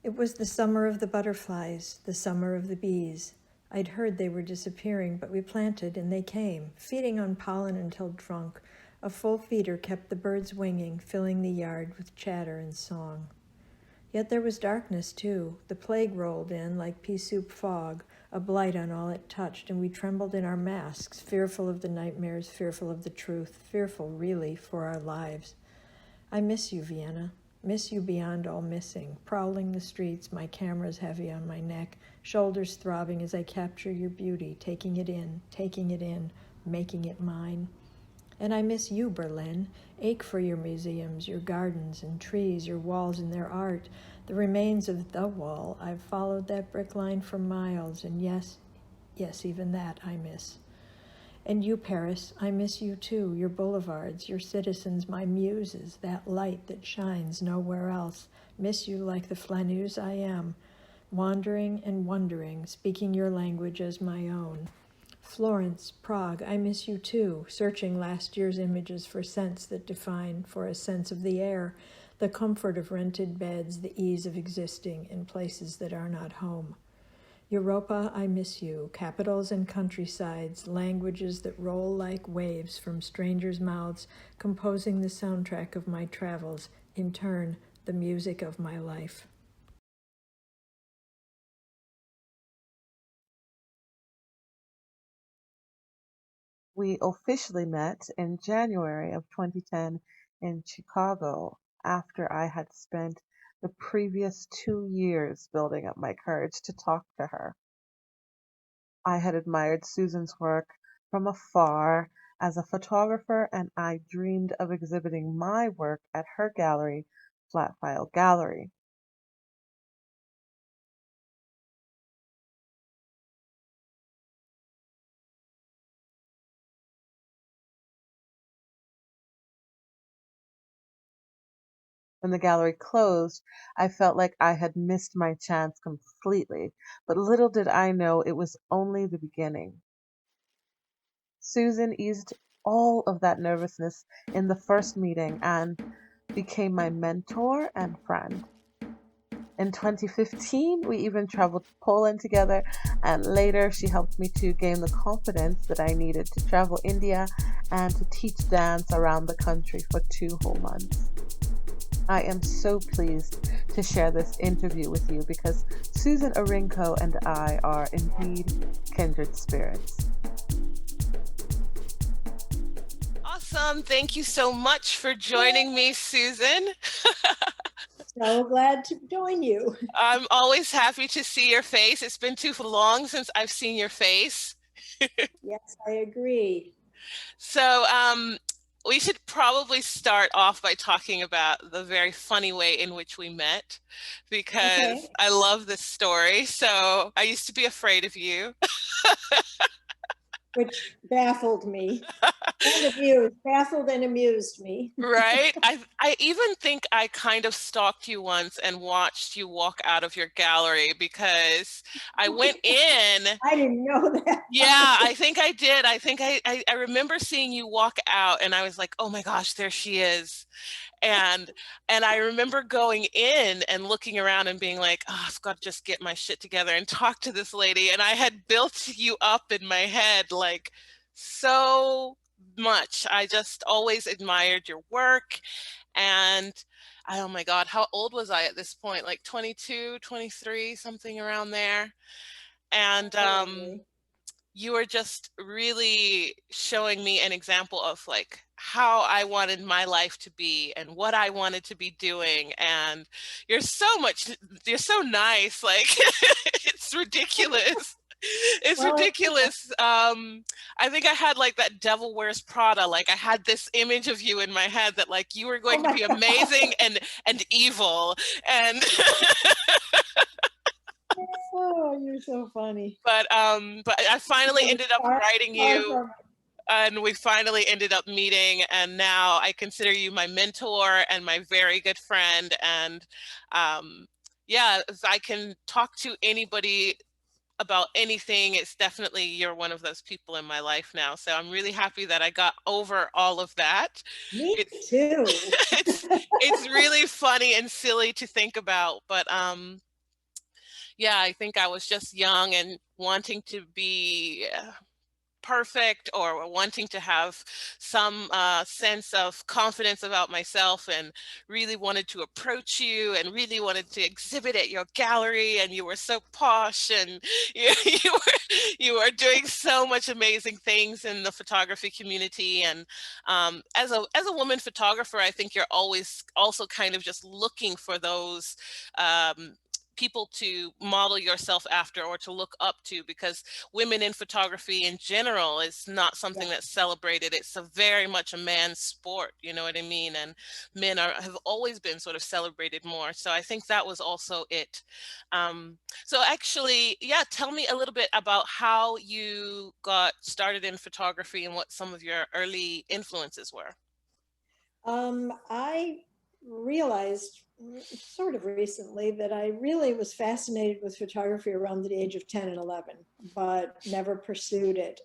It was the summer of the butterflies, the summer of the bees. I'd heard they were disappearing, but we planted and they came, feeding on pollen until drunk. A full feeder kept the birds winging, filling the yard with chatter and song. Yet there was darkness too. The plague rolled in like pea-soup fog, a blight on all it touched, and we trembled in our masks, fearful of the nightmares, fearful of the truth, fearful, really, for our lives. I miss you, Vienna. Miss you beyond all missing, prowling the streets, my camera's heavy on my neck, shoulders throbbing as I capture your beauty, taking it in, making it mine. And I miss you, Berlin, ache for your museums, your gardens and trees, your walls and their art, the remains of the wall. I've followed that brick line for miles, and yes, even that I miss. And you, Paris, I miss you too, your boulevards, your citizens, my muses, that light that shines nowhere else. Miss you like the flaneuse I am, wandering and wondering, speaking your language as my own. Florence, Prague, I miss you too, searching last year's images for scents that define, for a sense of the air, the comfort of rented beds, the ease of existing in places that are not home. Europa, I miss you, capitals and countrysides, languages that roll like waves from strangers' mouths, composing the soundtrack of my travels, in turn, the music of my life. We officially met in January of 2010 in Chicago after I had spent the previous 2 years building up my courage to talk to her. I had admired Susan's work from afar as a photographer, and I dreamed of exhibiting my work at her gallery, Flat File Gallery. When the gallery closed, I felt like I had missed my chance completely, but little did I know it was only the beginning. Susan eased all of that nervousness in the first meeting and became my mentor and friend. In 2015, we even traveled to Poland together, and later she helped me to gain the confidence that I needed to travel India and to teach dance around the country for 2 whole months. I am so pleased to share this interview with you because Susan Aurinko and I are indeed kindred spirits. Awesome. Thank you so much for joining me, Susan. So glad to join you. I'm always happy to see your face. It's been too long since I've seen your face. Yes, I agree. So we should probably start off by talking about the very funny way in which we met, because I love this story. So I used to be afraid of you. Which baffled me. Baffled and amused me. Right? I even think I kind of stalked you once and watched you walk out of your gallery because I went in. I didn't know that. Yeah, I think I did. I think I remember seeing you walk out and I was like, oh my gosh, there she is. And I remember going in and looking around and being like, oh, I've got to just get my shit together and talk to this lady. And I had built you up in my head like so much. I just always admired your work. And oh my God, how old was I at this point? Like 22, 23, something around there. And you were just really showing me an example of like how I wanted my life to be and what I wanted to be doing. And you're so nice. Like it's ridiculous. It's ridiculous. I think I had like that Devil Wears Prada. Like I had this image of you in my head that like you were going to be amazing and evil. And oh, you're so funny. But I finally ended up writing you, and we finally ended up meeting, and now I consider you my mentor and my very good friend. And yeah, if I can talk to anybody about anything, it's definitely you're one of those people in my life now. So I'm really happy that I got over all of that. Me too. It's really funny and silly to think about, but Yeah, I think I was just young and wanting to be perfect, or wanting to have some sense of confidence about myself, and really wanted to approach you and really wanted to exhibit at your gallery, and you were so posh, and you were doing so much amazing things in the photography community. And as a woman photographer, I think you're always also kind of just looking for those people to model yourself after or to look up to, because women in photography in general is not something Yeah. that's celebrated. It's a very much a man's sport, you know what I mean? And men have always been sort of celebrated more. So I think that was also it. So actually, yeah, tell me a little bit about how you got started in photography and what some of your early influences were. I realized sort of recently that I really was fascinated with photography around the age of 10 and 11, but never pursued it,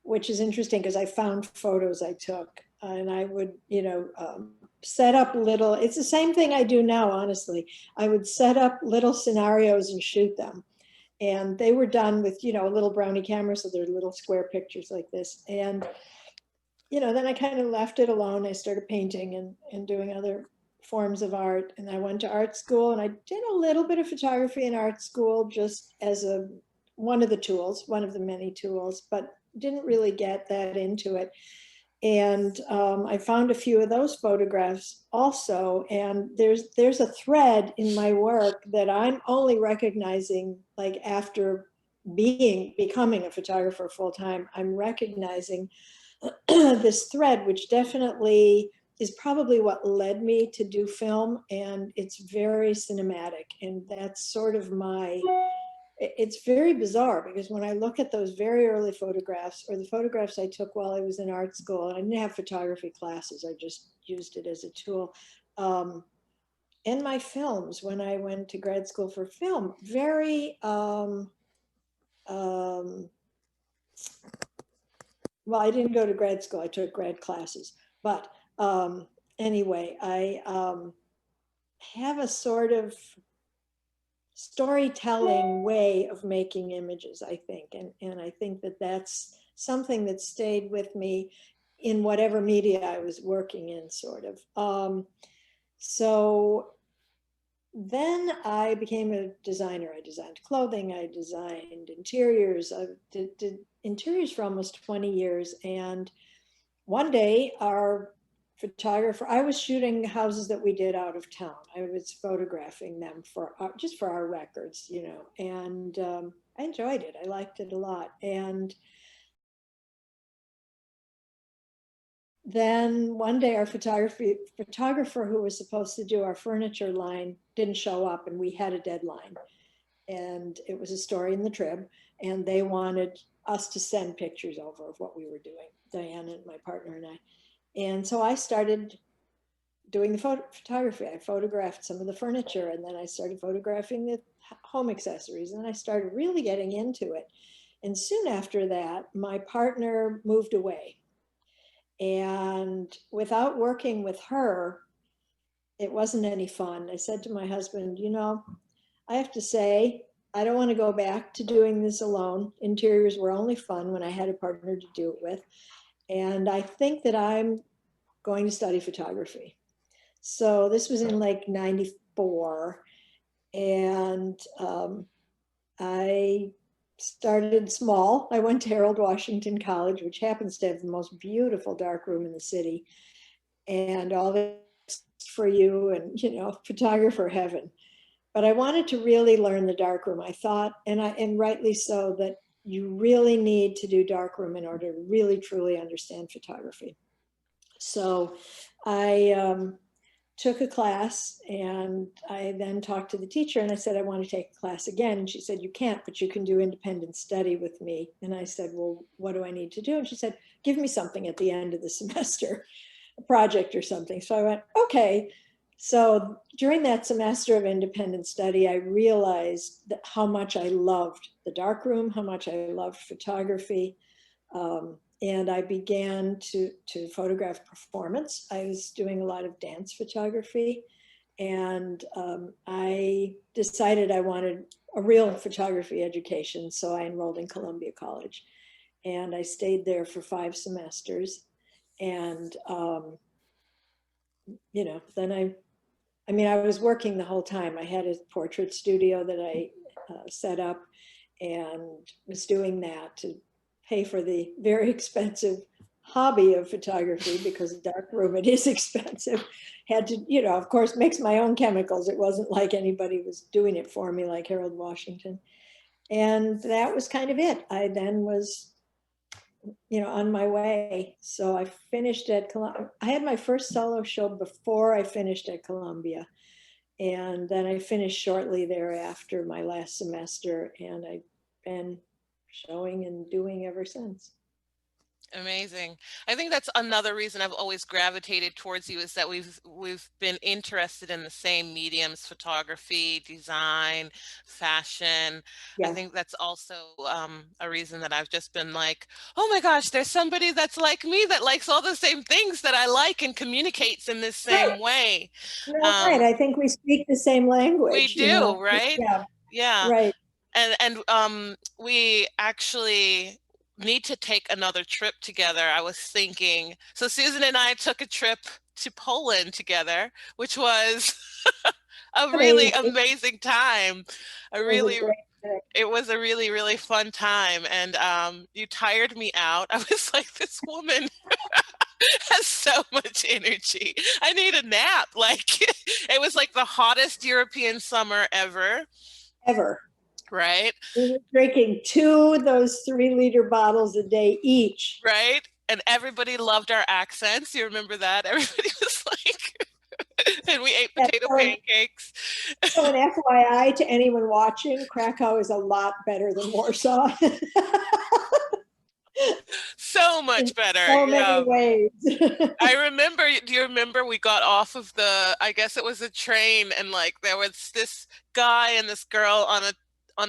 which is interesting because I found photos I took and I would, set up little, it's the same thing I do now, honestly. I would set up little scenarios and shoot them. And they were done with, a little brownie camera. So they're little square pictures like this. And then I kind of left it alone. I started painting and doing other forms of art. And I went to art school and I did a little bit of photography in art school just as one of the tools, one of the many tools, but didn't really get that into it. And I found a few of those photographs also. And there's a thread in my work that I'm only recognizing like after becoming a photographer full time. I'm recognizing this thread, which definitely is probably what led me to do film, and it's very cinematic. And that's sort of it's very bizarre because when I look at those very early photographs or the photographs I took while I was in art school, and I didn't have photography classes, I just used it as a tool. In my films, when I went to grad school for film, very well, I didn't go to grad school. I took grad classes. But anyway, I have a sort of storytelling way of making images, I think. And I think that that's something that stayed with me in whatever media I was working in, sort of. So then I became a designer. I designed clothing, I designed interiors. I did interiors for almost 20 years. And one day, our photographer, I was shooting houses that we did out of town. I was photographing them just for our records, and I enjoyed it. I liked it a lot. And then one day our photographer who was supposed to do our furniture line didn't show up, and we had a deadline. And it was a story in the Trib, and they wanted us to send pictures over of what we were doing, Diane and my partner and I. And so I started doing the photography. I photographed some of the furniture, and then I started photographing the home accessories, and then I started really getting into it. And soon after that, my partner moved away. And without working with her, it wasn't any fun. I said to my husband, I have to say, I don't want to go back to doing this alone. Interiors were only fun when I had a partner to do it with. And I think that I'm going to study photography. So this was in like 94. And I started small. I went to Harold Washington College, which happens to have the most beautiful dark room in the city. And all this for you and, photographer heaven. But I wanted to really learn the darkroom. I thought, and rightly so, that you really need to do darkroom in order to really truly understand photography. So I took a class, and I then talked to the teacher, and I said, I want to take a class again. And she said, you can't, but you can do independent study with me. And I said, well, what do I need to do? And she said, give me something at the end of the semester, a project or something. So I went, okay. So during that semester of independent study, I realized that how much I loved the darkroom, how much I loved photography. And I began to photograph performance. I was doing a lot of dance photography. And I decided I wanted a real photography education. So I enrolled in Columbia College, and I stayed there for 5 semesters. And, then I was working the whole time. I had a portrait studio that I set up and was doing that to pay for the very expensive hobby of photography, because a dark room, it is expensive. Had to, of course, mix my own chemicals. It wasn't like anybody was doing it for me, like Harold Washington. And that was kind of it. I then was, on my way. So I finished at Columbia. I had my first solo show before I finished at Columbia. And then I finished shortly thereafter, my last semester, and I've been showing and doing ever since. Amazing. I think that's another reason I've always gravitated towards you, is that we've been interested in the same mediums: photography, design, fashion. I Yeah. think that's also a reason that I've just been like, oh my gosh, there's somebody that's like me, that likes all the same things that I like and communicates in this Right. same way. Right. I think we speak the same We language, do, right? Yeah. Yeah. Right. And we actually need to take another trip together. I was thinking, so Susan and I took a trip to Poland together, which was a really Amazing. amazing time. A It was a really, great day. it was a really, really fun time. And you tired me out. I was like, this woman has so much energy. I need a nap. Like, it was like the hottest European summer ever. Ever. Right. We were drinking 2 of those 3-liter bottles a day each. Right. And everybody loved our accents. You remember that? Everybody was like, and we ate Yeah, potato so, pancakes. so an FYI to anyone watching, Krakow is a lot better than Warsaw. So In much better. so Yeah. many ways. I remember, do you remember we got off of I guess it was a train, and like there was this guy and this girl on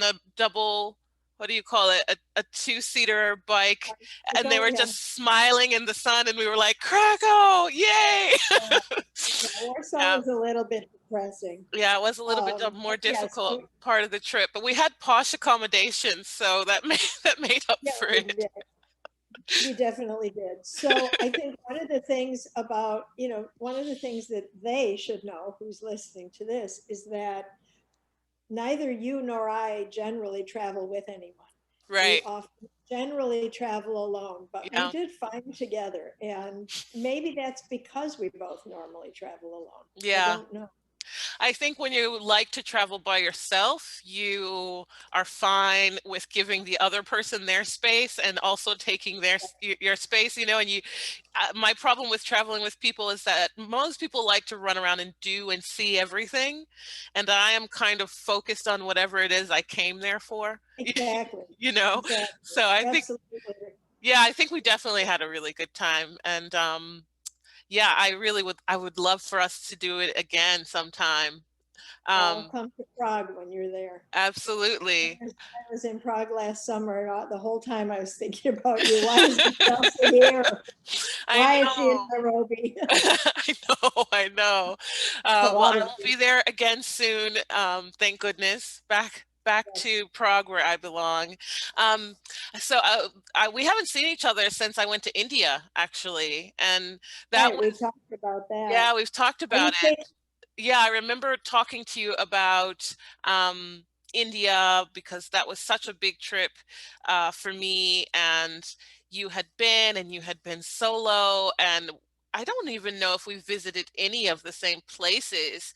a double, what do you call it? A two-seater bike, and they were Yeah. just smiling in the sun, and we were like, Krakow, yay! Warsaw Yeah. was a little bit depressing. Yeah, it was a little bit more Yes, difficult part of the trip, but we had posh accommodations, so that made up yeah, for we it. did. We definitely did. So I think one of the things that they should know, who's listening to this, is that neither you nor I generally travel with anyone. We Right. often generally travel alone, but we Yeah. did find together. And maybe that's because we both normally travel alone. I Yeah. don't know. I think when you like to travel by yourself, you are fine with giving the other person their space and also taking your space, and my problem with traveling with people is that most people like to run around and do and see everything. And I am kind of focused on whatever it is I came there for, Exactly. Exactly. So I think, Absolutely. yeah, I think we definitely had a really good time. And, yeah, I would love for us to do it again sometime. I'll Um, come to Prague when you're there. absolutely. I was in Prague last summer. The whole time I was thinking about you. Why is Chelsea here? I Why is she in know. Nairobi? I know. A Well, lot I of will be there again soon. Thank goodness. Back to Prague, where I belong. Um, so we haven't seen each other since I went to India, actually, and that right. We was, talked about that. yeah, we've talked Are about you it. saying Yeah, I remember talking to you about um, India, because that was such a big trip for me, and you had been solo, and I don't even know if we visited any of the same places,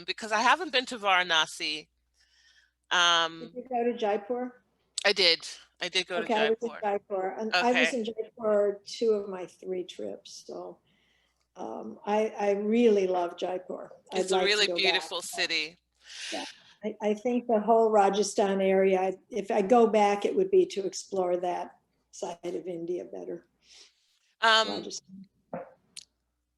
because I haven't been to Varanasi. did Um, you go to Jaipur? I did. I did go to Okay, I was in Jaipur. Jaipur, and I was Okay. in Jaipur 2 of my 3 trips. So I really love Jaipur. I'd It's a like to really go back. beautiful city. Yeah. I think the whole Rajasthan area, if I go back, it would be to explore that side of India better. Um, Rajasthan.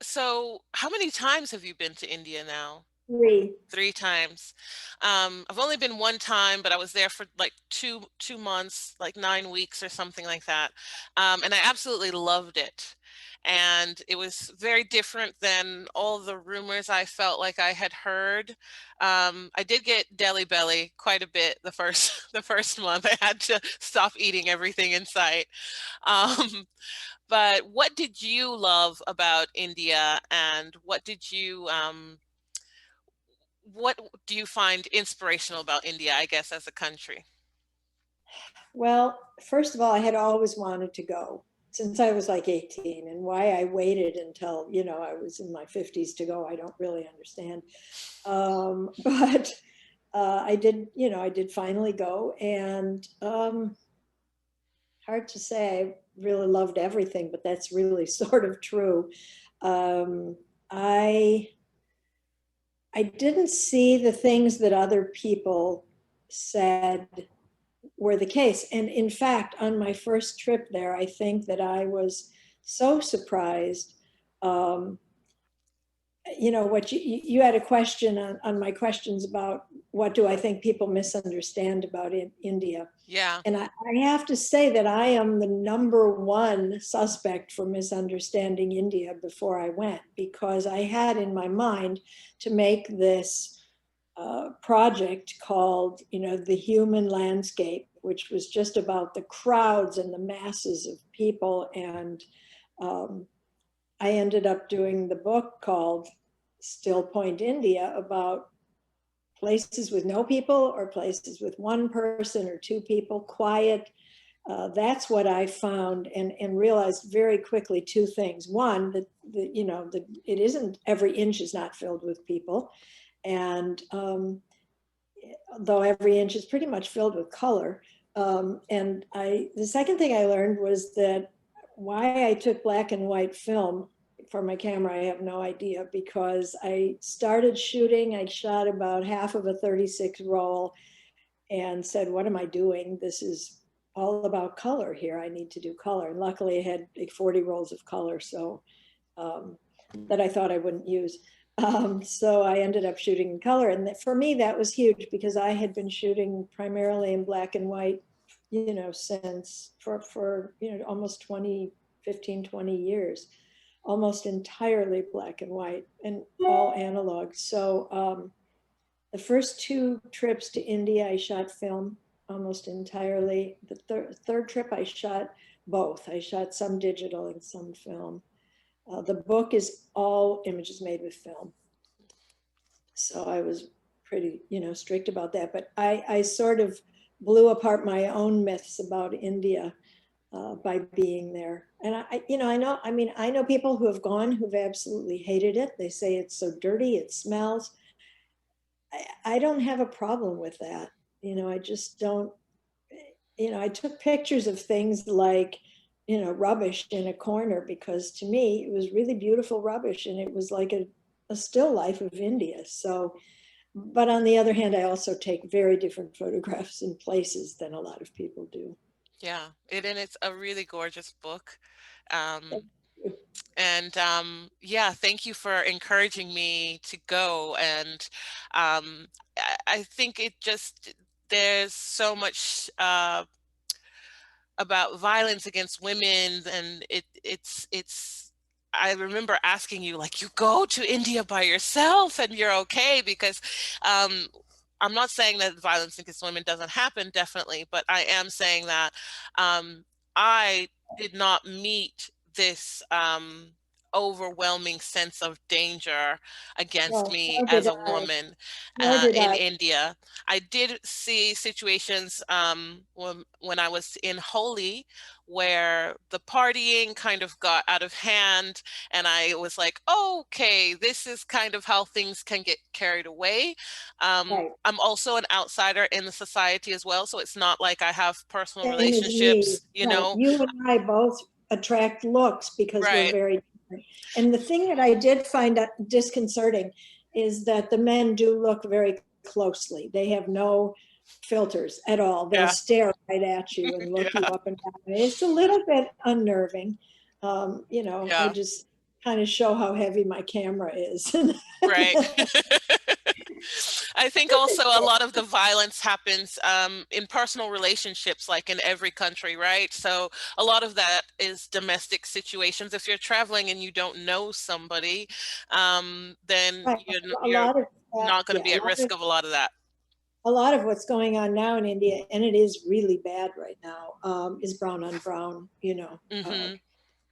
so how many times have you been to India now? Three. 3 times. I've only been 1 time, but I was there for like 2 months, like 9 weeks or something like that. And I absolutely loved it. And it was very different than all the rumors I felt like I had heard. I did get deli belly quite a bit the first the first month. I had to stop eating everything in sight. Um, but what did you love about India, and what do you find inspirational about India, I guess, as a country? Well, first of all, I had always wanted to go since I was like 18, and why I waited until, I was in my 50s to go, I don't really understand. But I did, I did finally go, and hard to say. I really loved everything, but that's really sort of true. Um, I I didn't see the things that other people said were the case. And in fact, on my first trip there, I think that I was so surprised. Um, what you had a question on my questions about what do I think people misunderstand about India. Yeah. And I have to say that I am the number one suspect for misunderstanding India before I went, because I had in my mind to make this project called, The Human Landscape, which was just about the crowds and the masses of people. And um, I ended up doing the book called Still Point India, about places with no people or places with one person or two people, quiet. That's what I found, and realized very quickly two things. One, that it isn't, every inch is not filled with people, and though every inch is pretty much filled with color. And the second thing I learned was that why I took black and white film for my camera, I have no idea, because I started shooting, I shot about half of a 36 roll and said, what am I doing? This is all about color here. I need to do color. And luckily I had like 40 rolls of color, so that I thought I wouldn't use. So I ended up shooting in color. And for me, that was huge, because I had been shooting primarily in black and white, since for almost 20, 15, 20 years, almost entirely black and white and all analog. So the first two trips to India, I shot film almost entirely. The third trip, I shot both. I shot some digital and some film. The book is all images made with film. So I was pretty, strict about that. But I sort of blew apart my own myths about India by being there. And I know people who have gone who've absolutely hated it. They say it's so dirty, it smells. I don't have a problem with that. I just don't, I took pictures of things like, rubbish in a corner, because to me it was really beautiful rubbish, and it was like a still life of India. So, but on the other hand, I also take very different photographs in places than a lot of people do. Yeah. And it's a really gorgeous book. Thank Um, you. and yeah, thank you for encouraging me to go. And I think there's so much about violence against women, and it's I remember asking you, like, you go to India by yourself and you're okay, because um I'm not saying that violence against women doesn't happen, definitely, but I am saying that I did not meet this overwhelming sense of danger against Well, me nor as did a I. woman Nor did in I. India. I did see situations when I was in Holi, where the partying kind of got out of hand, and I was like, oh, okay, this is kind of how things can get carried away. Right. I'm also an outsider in the society as well, so it's not like I have personal Same as me. relationships, you Right. know? You and I both attract looks because we're Right. very different. And the thing that I did find disconcerting is that the men do look very closely. They have no filters at all. They'll Yeah. stare right at you and look you Yeah. up and down. It's a little bit unnerving. I Yeah. just kind of show how heavy my camera is. Right. I think also a lot of the violence happens in personal relationships, like in every country, right? So a lot of that is domestic situations. If you're traveling and you don't know somebody, then Right. A you're lot of that, not going to yeah, be at risk of a lot of that. a lot of what's going on now in India, and it is really bad right now, is brown on brown, Hmm.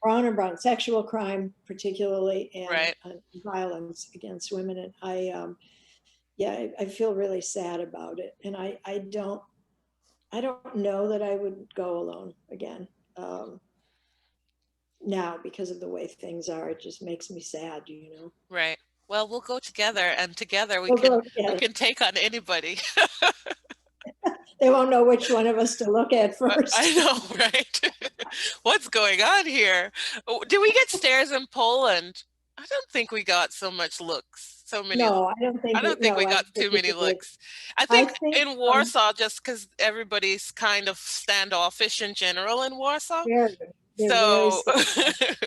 brown on brown sexual crime, particularly, Right. and violence against women. And yeah, I feel really sad about it. And I don't know that I would go alone again. Now, because of the way things are, it just makes me sad. Right. Well, we'll go together, and together We'll go we together. can take on anybody. They won't know which one of us to look at I first. know, right? What's going on here? Oh, do we get stares in Poland? I don't think we got so much looks, so many looks. No, I don't I think don't think we I got don't think too we many did. looks. I I think think in Warsaw, just because everybody's kind of standoffish in general in Warsaw. very, they're very So, sad.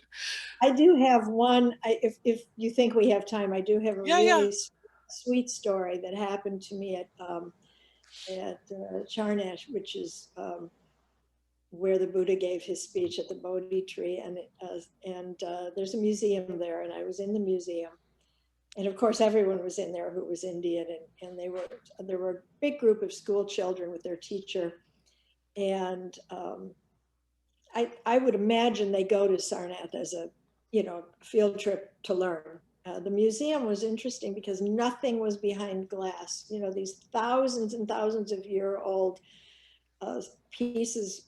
I do have one. If you think we have time, I do have a yeah, yeah. really sweet story that happened to me at Charnash, which is where the Buddha gave his speech at the Bodhi tree, and there's a museum there, and I was in the museum, and of course everyone was in there who was Indian, and there were a big group of school children with their teacher, and I would imagine they go to Sarnath as a field trip to learn. The museum was interesting because nothing was behind glass. These thousands and thousands of year old pieces,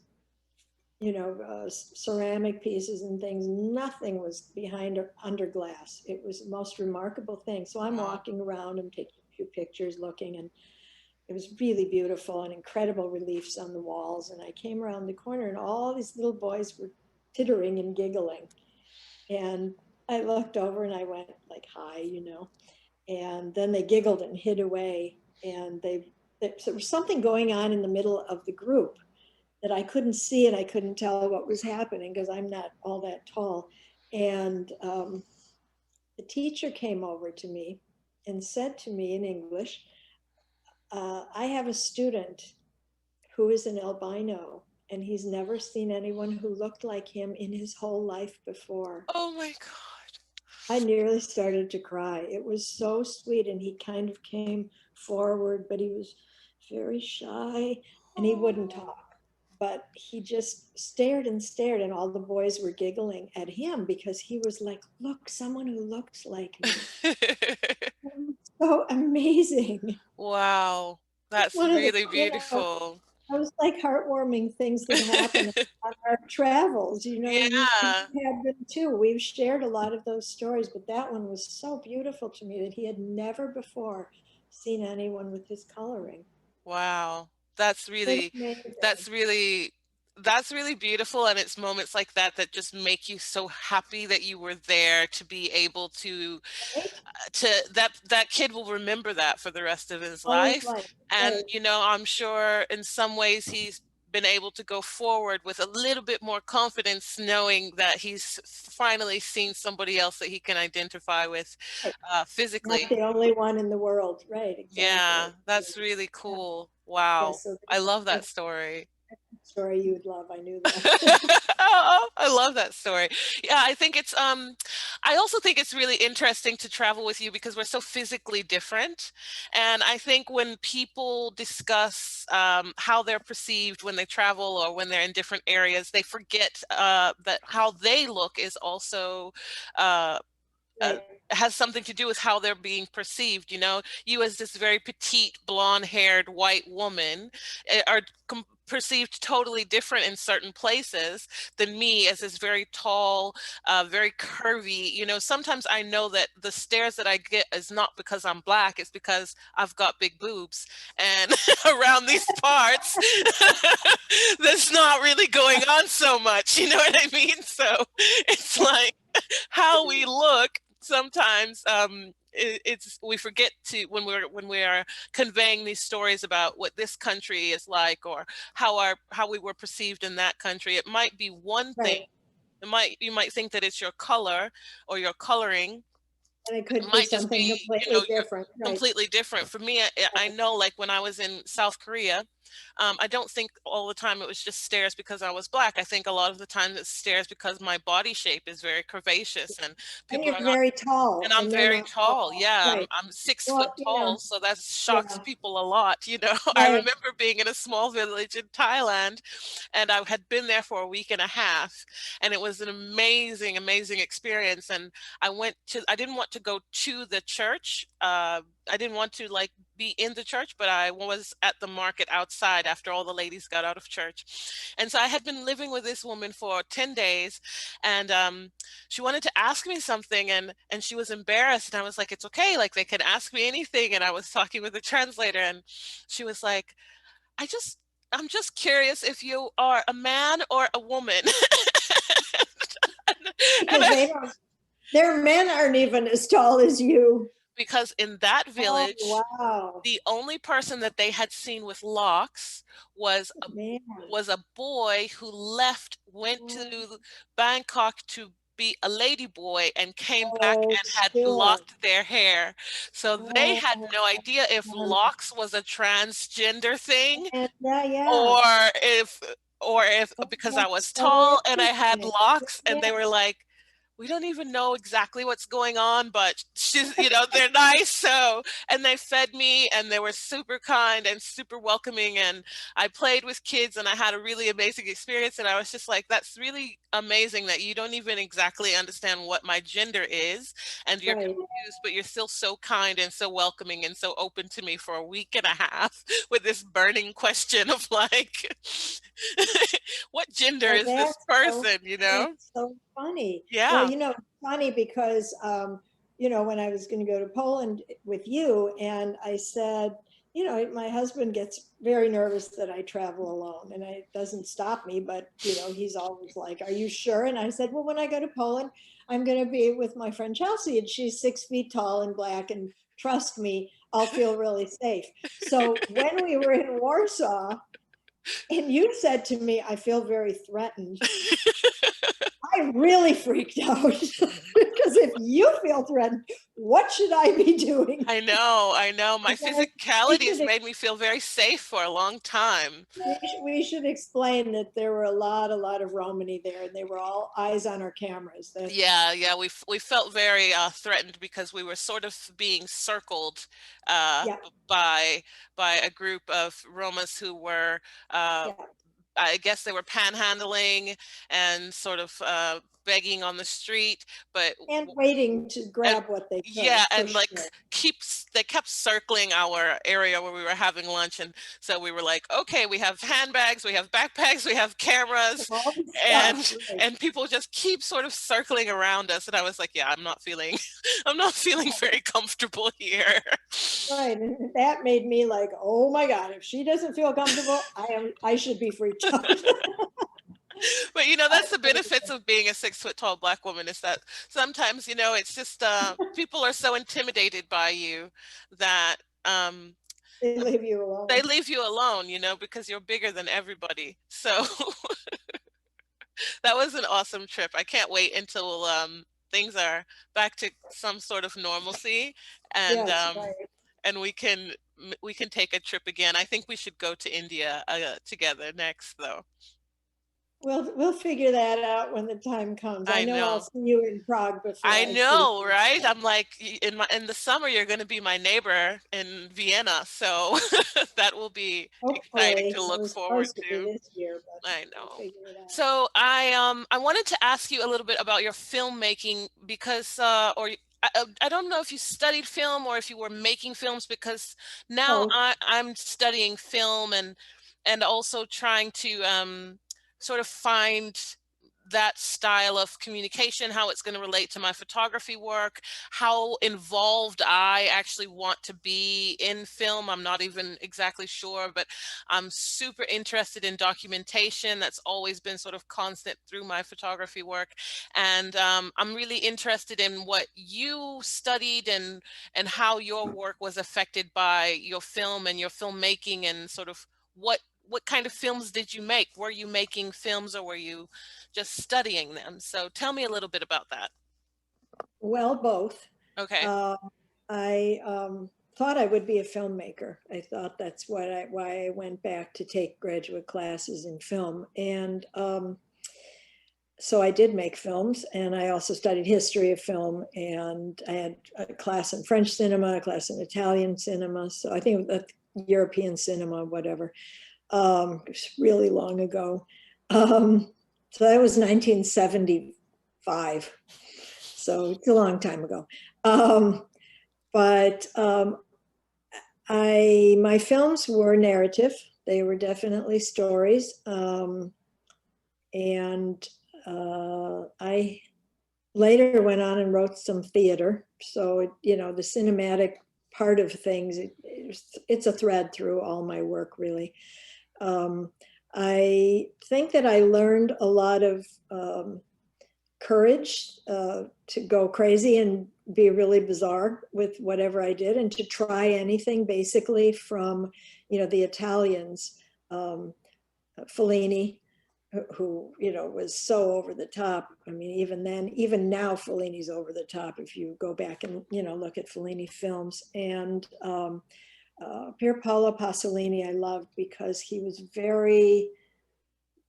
ceramic pieces and things, nothing was behind or under glass. It was the most remarkable thing. So I'm Wow. walking around and taking a few pictures, looking, and it was really beautiful and incredible reliefs on the walls. And I came around the corner and all these little boys were tittering and giggling. And I looked over and I went like, hi. And then they giggled and hid away. And so there was something going on in the middle of the group that I couldn't see, and I couldn't tell what was happening because I'm not all that tall. And the teacher came over to me and said to me in English, I have a student who is an albino, and he's never seen anyone who looked like him in his whole life before. Oh my God. I nearly started to cry. It was so sweet. And he kind of came forward, but he was very shy and he wouldn't Oh. talk. But he just stared and stared, and all the boys were giggling at him because he was like, look, someone who looks like me. So amazing. Wow. That's One of the, really beautiful. those like heartwarming things that happen on our travels. You Yeah. had them too. We've shared a lot of those stories, but that one was so beautiful to me that he had never before seen anyone with his coloring. Wow. That's Pretty really, amazing. that's really, that's really beautiful. And it's moments like that that just make you so happy that you were there to be able Right? to that kid will remember that for the rest of his All his life. life. And Right. I'm sure in some ways he's been able to go forward with a little bit more confidence, knowing that he's finally seen somebody else that he can identify with Right. Not physically. the only one in the world. Right. Yeah, Exactly. that's really Yeah. cool. Yeah. Wow. So I love that that's story. a story you would love. I knew that. Oh, I love that story. Yeah, I think I also think it's really interesting to travel with you because we're so physically different. And I think when people discuss how they're perceived when they travel or when they're in different areas, they forget that how they look is also uh, uh, Right. has something to do with how they're being perceived. You as this very petite, blonde-haired white woman are perceived totally different in certain places than me as this very tall, very curvy. Sometimes I know that the stares that I get is not because I'm black, it's because I've got big boobs. And around these parts, that's not really going on so much. You know what I mean? So it's like, how we look sometimes it's we forget to when we are conveying these stories about what this country is like or how we were perceived in that country. It might be one thing. Right. You might think that it's your color or your coloring, And it could be might just something be, completely different, you're right? completely different. For me, I know, like when I was in South Korea, I don't think all the time it was just stares because I was Black. I think a lot of the time it's stares because my body shape is very curvaceous and And people you're are not, very tall, and I'm and they're very not tall. tall, Yeah, right? I'm 6 foot Well, tall, so that shocks yeah, people a lot, I right. remember being in a small village in Thailand, and I had been there for a week and a half, and it was an amazing, amazing experience. And I didn't want to go to the church. I didn't want to like be in the church, but I was at the market outside after all the ladies got out of church. And so I had been living with this woman for 10 days, and she wanted to ask me something, and she was embarrassed, and I was like, it's okay, like they can ask me anything. And I was talking with the translator, and she was like, I'm just curious if you are a man or a woman. And Because their men aren't even as tall as you. because in that Oh, village, wow. the only person that they had seen with locks was Man. a boy who went to Bangkok to be a lady boy and came back Oh, and had sure. locked their hair. So they Oh, had no idea if um, locks was a transgender thing, and yeah. or if Oh, because I that's was so tall and I had interesting. locks, and Yeah, they were like, we don't even know exactly what's going on, but she's, they're nice. So, and they fed me, and they were super kind and super welcoming. And I played with kids, and I had a really amazing experience. And I was just like, that's really amazing that you don't even exactly understand what my gender is, and you're right. confused, but you're still so kind and so welcoming and so open to me for a week and a half with this burning question of like, what gender Well, is this person, that's so funny. Well, Yeah. it's funny because when I was going to go to Poland with you, and I said, my husband gets very nervous that I travel alone, and it doesn't stop me, but he's always like, "Are you sure?" And I said, "Well, when I go to Poland, I'm going to be with my friend Chelsea, and she's 6 feet tall and Black, and trust me, I'll feel really safe." So when we were in Warsaw, and you said to me, "I feel very threatened," I really freaked out because if you feel threatened, what should I be doing? I know. My We physicality has should made me feel very safe for a long time. we should explain that there were a lot of Romany there, and they were all eyes on our cameras. That's Yeah, yeah, we felt very threatened because we were sort of being circled yeah, by a group of Romas who were uh, yeah, I guess they were panhandling and sort of begging on the street, but and waiting to and grab what they yeah, could for and like sure. they kept circling our area where we were having lunch, and so we were like, okay, we have handbags, we have backpacks, we have cameras, All the stuff, and right? people just keep sort of circling around us, and I was like, yeah, I'm not feeling I'm not feeling very comfortable here. Right, and that made me like, oh my God, if she doesn't feel comfortable, I should be freaked out. But that's the benefits of being a 6 foot tall Black woman, is that sometimes, it's just people are so intimidated by you that They leave you they alone. leave you alone, because you're bigger than everybody. So that was an awesome trip. I can't wait until things are back to some sort of normalcy, and Yes, right. we can take a trip again. I think we should go to India together next, though. We'll figure that out when the time comes. I I know I'll know. see you in Prague before I I see know, you. right? I'm like, in the summer you're going to be my neighbor in Vienna, so that will be exciting Hopefully, to it look was forward supposed to be to. this year, but I we'll know. figure it out. So I wanted to ask you a little bit about your filmmaking, because I don't know if you studied film or if you were making films, because now Both. I'm studying film, and also trying to sort of find that style of communication, how it's going to relate to my photography work, how involved I actually want to be in film. I'm not even exactly sure, but I'm super interested in documentation. That's always been sort of constant through my photography work. And I'm really interested in what you studied, and how your work was affected by your film and your filmmaking, and sort of what kind of films did you make? Were you making films, or were you just studying them? So tell me a little bit about that. Well, both. Okay. I thought I would be a filmmaker. I thought that's why I went back to take graduate classes in film. And so I did make films, and I also studied history of film, and I had a class in French cinema, a class in Italian cinema. So I think that European cinema, whatever. It was really long ago. So that was 1975. So it's a long time ago. But my films were narrative. They were definitely stories. And I later went on and wrote some theater. So, you know, the cinematic part of things, it's a thread through all my work, really. I think that I learned a lot of courage to go crazy and be really bizarre with whatever I did, and to try anything, basically, from, you know, the Italians, Fellini, who, you know, was so over the top. I mean, even then, even now, Fellini's over the top if you go back and, you know, look at Fellini films. And Pier Paolo Pasolini I loved because he was very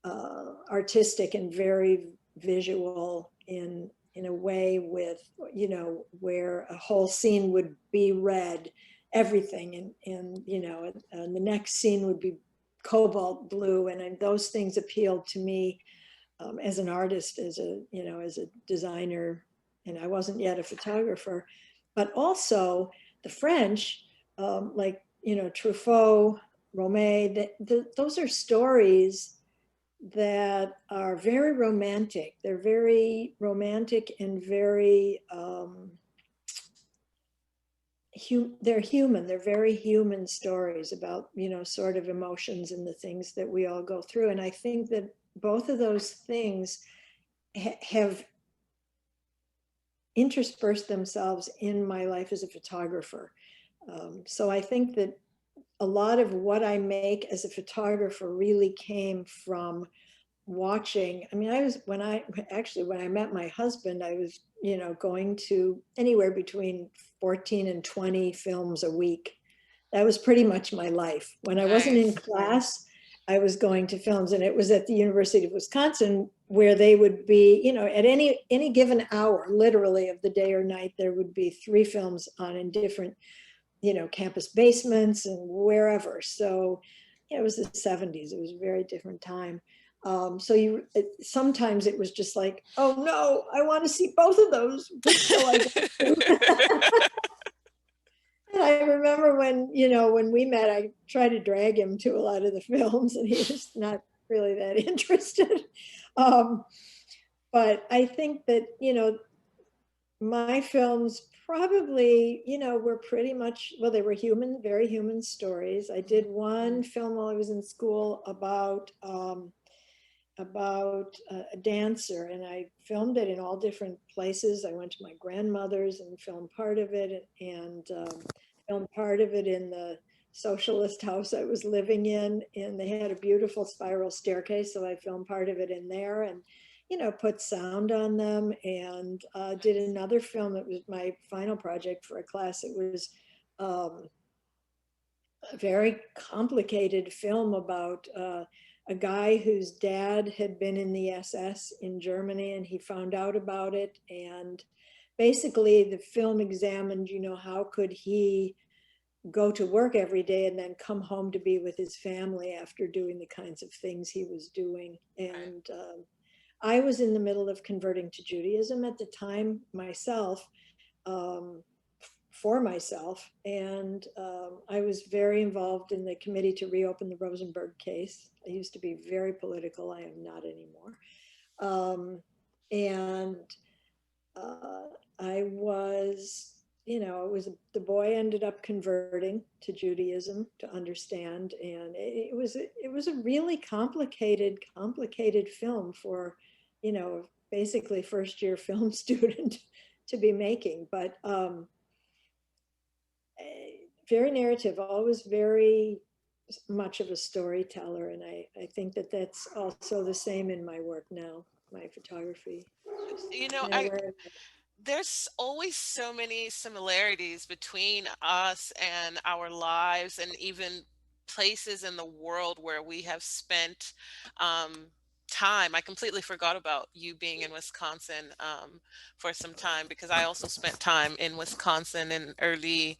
artistic and very visual in a way, with, you know, where a whole scene would be red, everything, and you know, and the next scene would be cobalt blue, and those things appealed to me as an artist, as a, you know, as a designer, and I wasn't yet a photographer. But also the French, like, you know, Truffaut, Romay, those are stories that are very romantic. They're very romantic and very, they're human. They're very human stories about, you know, sort of emotions and the things that we all go through. And I think that both of those things have interspersed themselves in my life as a photographer. So I think that a lot of what I make as a photographer really came from watching. I mean, when I met my husband, I was, you know, going to anywhere between 14 and 20 films a week. That was pretty much my life. When I wasn't in Nice. class, I was going to films, and it was at the University of Wisconsin, where they would be, you know, at any given hour, literally, of the day or night, there would be 3 films on in different, you know, campus basements and wherever. So, you know, it was the 70s. It was a very different time. So sometimes it was just like, oh no, I want to see both of those. Which shall I go to? And I remember when, you know, when we met, I tried to drag him to a lot of the films, and he was not really that interested. Um, but I think that, you know, my films probably, you know, were pretty much, well, they were human, very human stories. I did one film while I was in school about a dancer, and I filmed it in all different places. I went to my grandmother's and filmed part of it, and filmed part of it in the socialist house I was living in, and they had a beautiful spiral staircase, so I filmed part of it in there, and, you know, put sound on them, and did another film that was my final project for a class. It was a very complicated film about a guy whose dad had been in the SS in Germany, and he found out about it. And basically the film examined, you know, how could he go to work every day and then come home to be with his family after doing the kinds of things he was doing. And I was in the middle of converting to Judaism at the time myself. For myself. And I was very involved in the committee to reopen the Rosenberg case. I used to be very political. I am not anymore. And I was, you know, the boy ended up converting to Judaism to understand. And it was a really complicated film for, you know, basically first year film student to be making. But very narrative, always very much of a storyteller. And I think that that's also the same in my work now, my photography. You know, You know, where there's always so many similarities between us and our lives, and even places in the world where we have spent um, time. I completely forgot about you being in Wisconsin for some time, because I also spent time in Wisconsin in early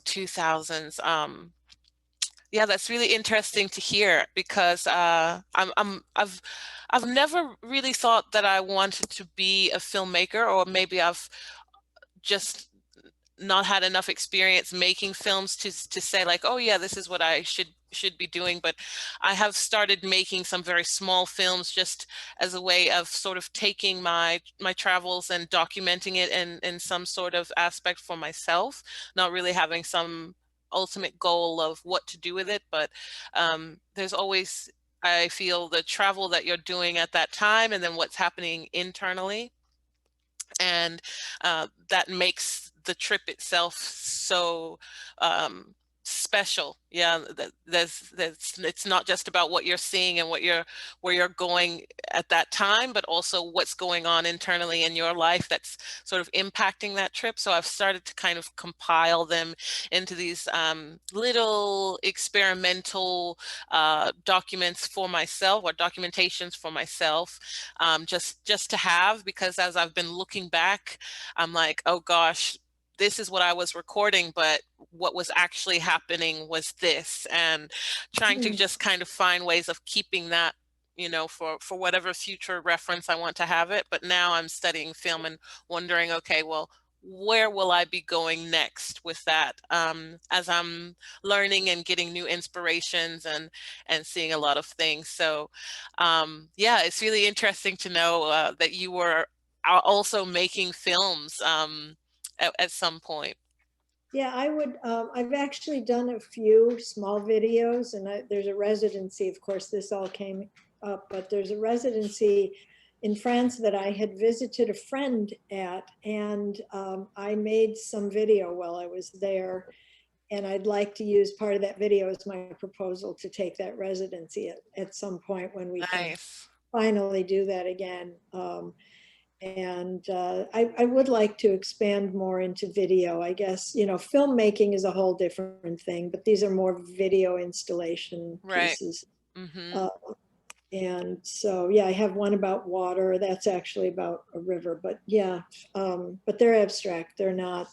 2000s. Yeah, that's really interesting to hear, because I've never really thought that I wanted to be a filmmaker, or maybe I've just not had enough experience making films to say like, oh yeah, this is what I should be doing. But I have started making some very small films, just as a way of sort of taking my travels and documenting it in some sort of aspect for myself, not really having some ultimate goal of what to do with it. But there's always, I feel, the travel that you're doing at that time, and then what's happening internally, and that makes the trip itself so special. Yeah, that's it's not just about what you're seeing and what you're where you're going at that time, but also what's going on internally in your life that's sort of impacting that trip. So I've started to kind of compile them into these little experimental documents for myself, or documentations for myself, just to have, because as I've been looking back, I'm like, oh gosh, this is what I was recording, but what was actually happening was this, and trying to Mm. just kind of find ways of keeping that, for whatever future reference I want to have it. But now I'm studying film and wondering, okay, well, where will I be going next with that, as I'm learning and getting new inspirations and seeing a lot of things. So yeah, it's really interesting to know that you were also making films at some point. Yeah, I would. I've actually done a few small videos, and there's a residency. Of course, this all came up, but there's a residency in France that I had visited a friend at, and I made some video while I was there. And I'd like to use part of that video as my proposal to take that residency at some point when we can Nice. finally do that again. And I would like to expand more into video. I guess, filmmaking is a whole different thing, but these are more video installation Right. pieces. Mm-hmm. Uh, and so, yeah, I have one about water. That's actually about a river, but yeah, but they're abstract. They're not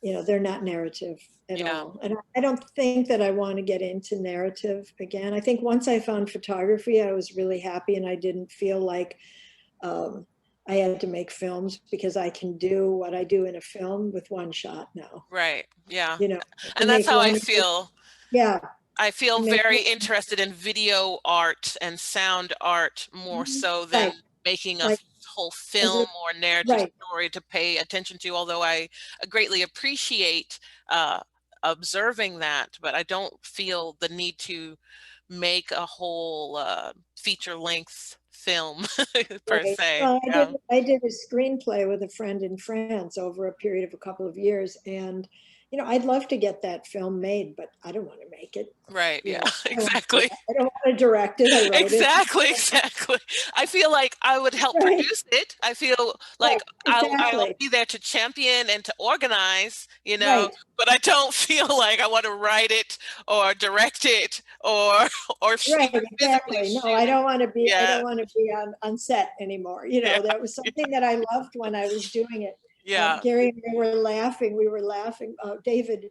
narrative at Yeah. all. And I don't think that I want to get into narrative again. I think once I found photography, I was really happy, and I didn't feel like um, I had to make films, because I can do what I do in a film with one shot now. Right. Yeah. I And can that's make how I one. feel. Yeah, I feel can make very one. interested in video art and sound art more so than Right, making a like whole as film a or narrative right. story to pay attention to, although I greatly appreciate uh, observing that, but I don't feel the need to make a whole feature length film per Right. se. Well, Yeah. I did a screenplay with a friend in France over a period of a couple of years, and I'd love to get that film made, but I don't want to make it. Right. Yeah. I don't want to, Exactly. I don't want to direct it. I wrote it. Exactly, exactly. I feel like I would help Right, produce it. I feel right, like I'll exactly. be there to champion and to organize, Right, but I don't feel like I want to write it or direct it or right, even physically exactly. No, shoot it. I Yeah, don't want to be on set anymore. yeah, That was something that I loved when I was doing it. yeah. Gary and I were laughing. We were laughing. David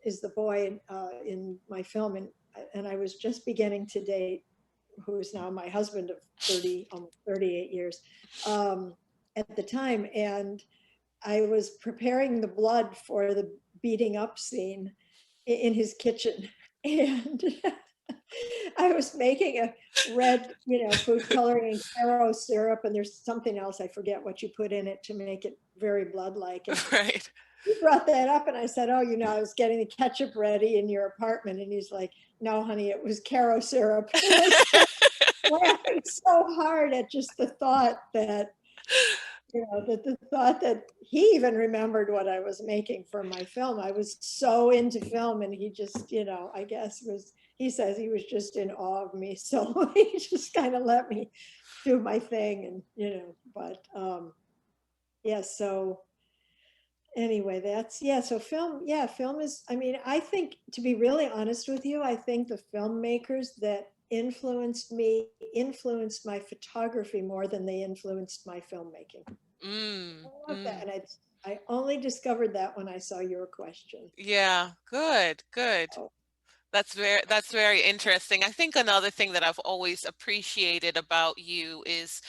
is the boy in my film, and I was just beginning to date, who is now my husband of 30, almost 38 years, at the time. And I was preparing the blood for the beating up scene in his kitchen. And I was making a red, food coloring and Caro syrup, and there's something else, I forget what you put in it to make it very blood-like. And Right. he brought that up, and I said, oh, I was getting the ketchup ready in your apartment. And he's like, no, honey, it was Caro syrup. And I started laughing so hard at just the thought that, the thought that he even remembered what I was making for my film. I was so into film, and he just, I guess he says he was just in awe of me. So he just kind of let me do my thing, and, but yeah, so Anyway, that's, yeah, so film, yeah, film is, I mean, I think, to be really honest with you, I think the filmmakers that influenced me influenced my photography more than they influenced my filmmaking. I Mm, love that. mm. And I only discovered that when I saw your question. Yeah, good, good. Oh, That's very interesting. I think another thing that I've always appreciated about you is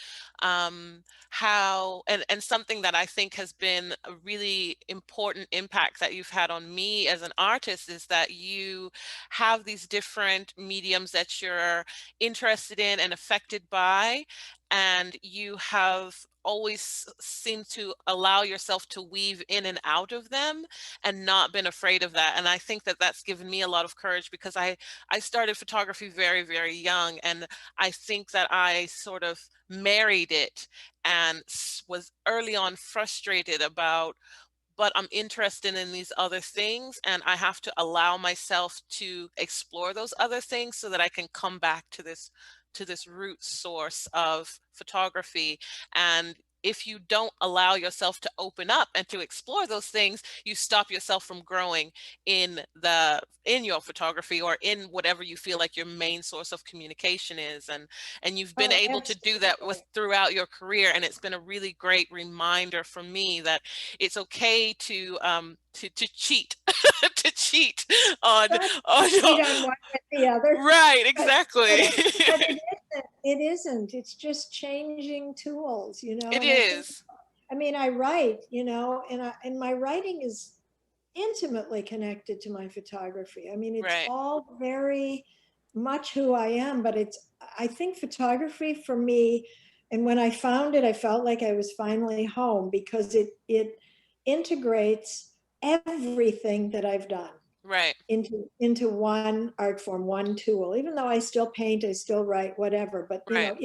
how and something that I think has been a really important impact that you've had on me as an artist is that you have these different mediums that you're interested in and affected by, and you have always seemed to allow yourself to weave in and out of them and not been afraid of that. And I think that that's given me a lot of courage because I started photography very, very young. And I think that I sort of married it and was early on frustrated about, but I'm interested in these other things and I have to allow myself to explore those other things so that I can come back to this root source of photography. And if you don't allow yourself to open up and to explore those things, you stop yourself from growing in your photography or in whatever you feel like your main source of communication is. And you've been oh, able to do that with absolutely. throughout your career, and it's been a really great reminder for me that it's okay to cheat to cheat on Not on cheat on one with the other, right, but exactly. but it isn't. It isn't. It's just changing tools, you know. It And I think, is. I mean, I write, you know, and my writing is intimately connected to my photography. I mean, it's Right, all very much who I am, but I think photography for me, and when I found it, I felt like I was finally home because it integrates everything that I've done right, into one art form, one tool. Even though I still paint, I still write, whatever, but you right, know,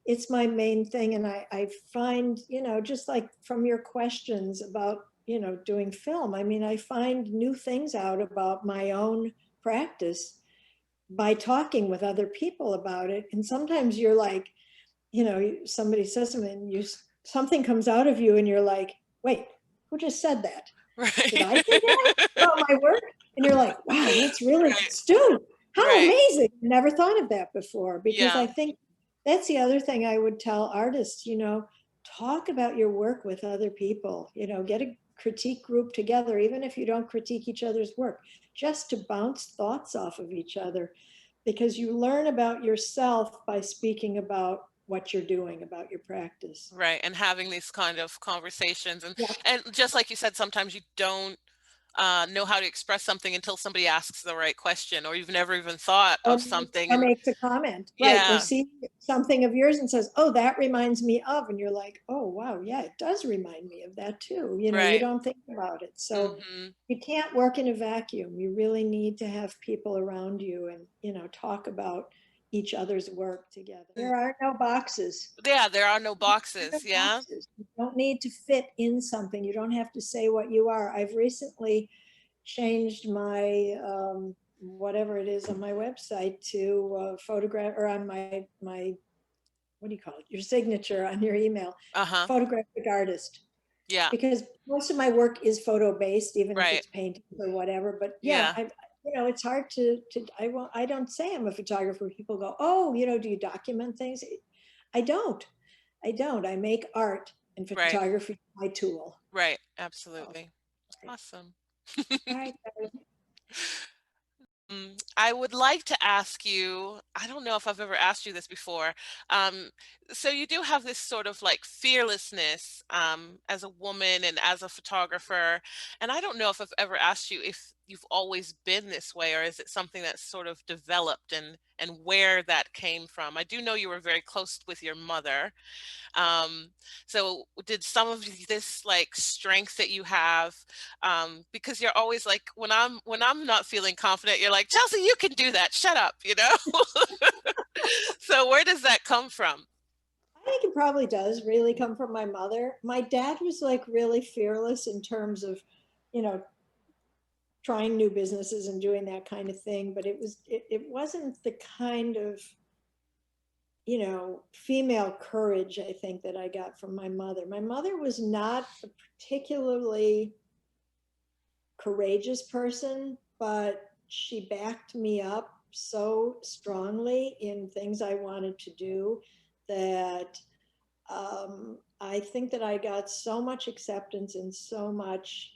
it's my main thing. And I find, you know, just like from your questions about, you know, doing film, I mean, I find new things out about my own practice by talking with other people about it. And sometimes you're like, you know, somebody says something and something comes out of you and you're like, wait, who just said that? Did right. I say that about my work? And you're like, wow, that's really Right, astute. How right. amazing. Never thought of that before. Because Yeah, I think that's the other thing I would tell artists, you know, talk about your work with other people, you know, get a critique group together, even if you don't critique each other's work, just to bounce thoughts off of each other. Because you learn about yourself by speaking about what you're doing, about your practice. right. And having these kind of conversations Yeah. and just like you said, sometimes you don't know how to express something until somebody asks the right question, or you've never even thought of something. Or And makes a comment, right? Or yeah, see something of yours and says, "Oh, that reminds me of," and you're like, "Oh, wow, yeah, it does remind me of that too." You know, you right. don't think about it, so Hmm. you can't work in a vacuum. You really need to have people around you, and you know, talk about each other's work together. There are no boxes. Yeah, there are no No boxes. Yeah. boxes. You don't need to fit in something. You don't have to say what you are. I've recently changed my whatever it is on my website to photograph, or on my what do you call it, your signature on your email, Uh-huh. photographic artist, Yeah. because most of my work is photo based, even if Right. it's painting or whatever. But yeah, Yeah. I, you know, it's hard to I don't say I'm a photographer. People go, oh, you know, do you document things? I don't. I make art, and Right. photography is my tool. Right. Oh, Absolutely. right. Awesome. All right. I would like to ask you, I don't know if I've ever asked you this before. Um, so you do have this sort of like fearlessness as a woman and as a photographer. And I don't know if I've ever asked you if you've always been this way, or is it something that's sort of developed and where that came from. I do know you were very close with your mother. Um, so did some of this like strength that you have, because you're always like when I'm not feeling confident, you're like, Chelsea, you can do that. Shut up, you know? So where does that come from? I think it probably does really come from my mother. My dad was like really fearless in terms of, you know, trying new businesses and doing that kind of thing. But it wasn't the kind of, female courage, I think, that I got from my mother. My mother was not a particularly courageous person, but she backed me up so strongly in things I wanted to do that I think that I got so much acceptance and so much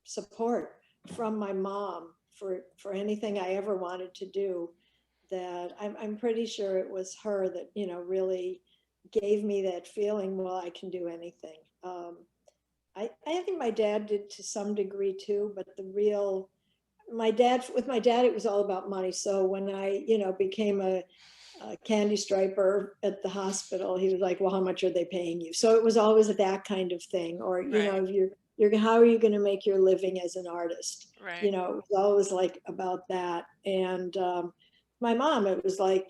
support from my mom for anything I ever wanted to do, that I'm pretty sure it was her that, really gave me that feeling, well, I can do anything. I think my dad did to some degree too, but with my dad, it was all about money. So when I, became a candy striper at the hospital, he was like, well, how much are they paying you? So it was always that kind of thing. Or, Right. if how are you going to make your living as an artist? Right. It was always like about that. And my mom, it was like,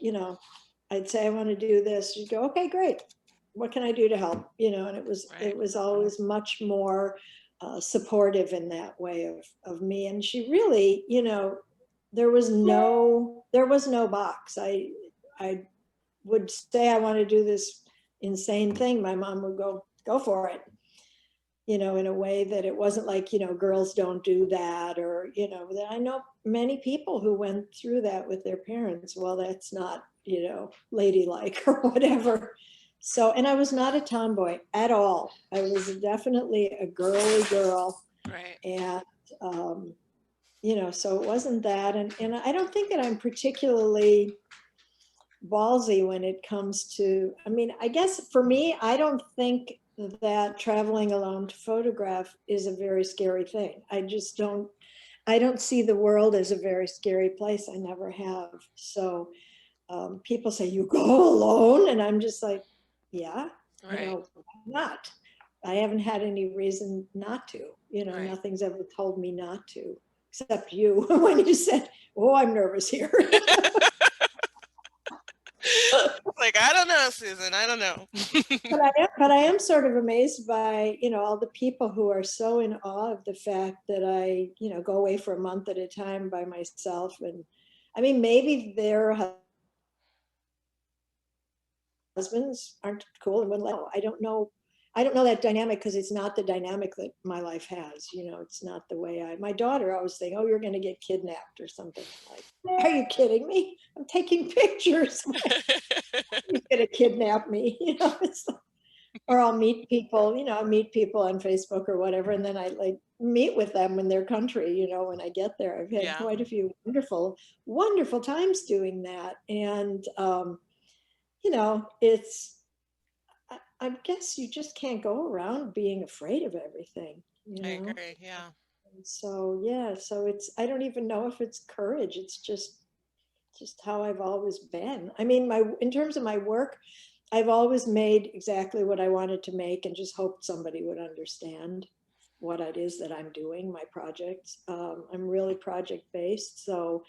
I'd say, I want to do this. She'd go, okay, great. What can I do to help? And it Right. was always much more supportive in that way of me. And she really, there was no box. I would say I want to do this insane thing. My mom would go for it, in a way that it wasn't like, girls don't do that, or, that I know many people who went through that with their parents. Well, that's not, ladylike or whatever. So, and I was not a tomboy at all. I was definitely a girly girl. Right. And, so it wasn't that. And I don't think that I'm particularly ballsy when it comes to, I mean, I guess for me, I don't think that traveling alone to photograph is a very scary thing. I don't see the world as a very scary place. I never have. So people say, you go alone? And I'm just like, yeah, Right. why not? I haven't had any reason not to, Right. nothing's ever told me not to, except you when you said, oh, I'm nervous here. Like, I don't know, Susan, I don't know. But I am sort of amazed by, all the people who are so in awe of the fact that I, go away for a month at a time by myself. And I mean, maybe their husbands aren't cool and wouldn't let. I don't know. I don't know that dynamic because it's not the dynamic that my life has. It's not the way my daughter always think, oh, you're going to get kidnapped or something. Like, are you kidding me? I'm taking pictures. You're going to kidnap me. It's like, or I'll meet people, meet people on Facebook or whatever. And then I like meet with them in their country, when I get there. I've had Yeah. quite a few wonderful, wonderful times doing that. And, I guess you just can't go around being afraid of everything, I agree. Yeah. And so, yeah, so I don't even know if it's courage. It's just how I've always been. I mean, in terms of my work, I've always made exactly what I wanted to make and just hoped somebody would understand what it is that I'm doing, my projects. I'm really project based. So,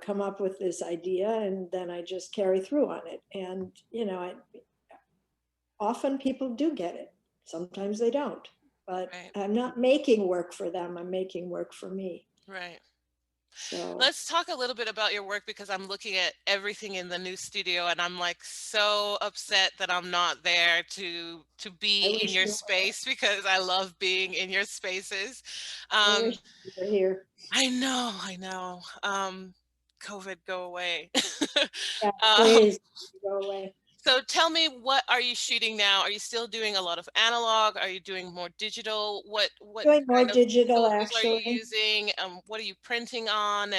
come up with this idea and then I just carry through on it. And, often people do get it. Sometimes they don't. But Right. I'm not making work for them. I'm making work for me. Right. So Let's talk a little bit about your work, because I'm looking at everything in the new studio and I'm like so upset that I'm not there to I be in wish your you space, because I love being in your spaces. I Um, wish you were here. I know, I know. COVID, go away. Yeah, um, please go away. so tell me, what are you shooting now? Are you still doing a lot of analog? Are you doing more digital? What Doing more kind of digital, tools are you actually. using? What are you printing on?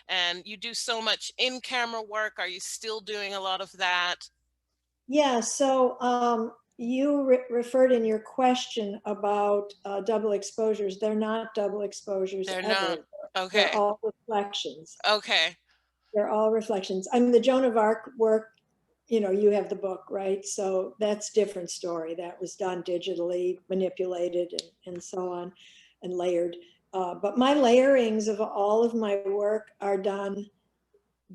And you do so much in-camera work. Are you still doing a lot of that? Yeah, so you referred in your question about double exposures. They're not double exposures They're not. ever. They're Okay. all reflections. Okay. They're all reflections. I mean, the Joan of Arc work, you have the book, right? So that's different story. That was done digitally, manipulated, and so on, and layered. But my layerings of all of my work are done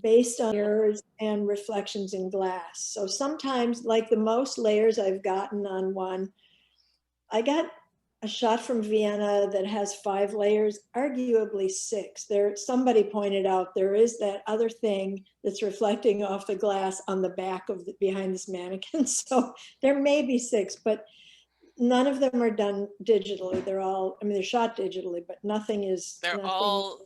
based on mirrors and reflections in glass. So sometimes, like the most layers I've gotten on one, I got a shot from Vienna that has 5 layers, arguably 6. Somebody pointed out there is that other thing that's reflecting off the glass on the back of behind this mannequin. So there may be 6, but none of them are done digitally. They're all, I mean, they're shot digitally, but nothing is, They're nothing, all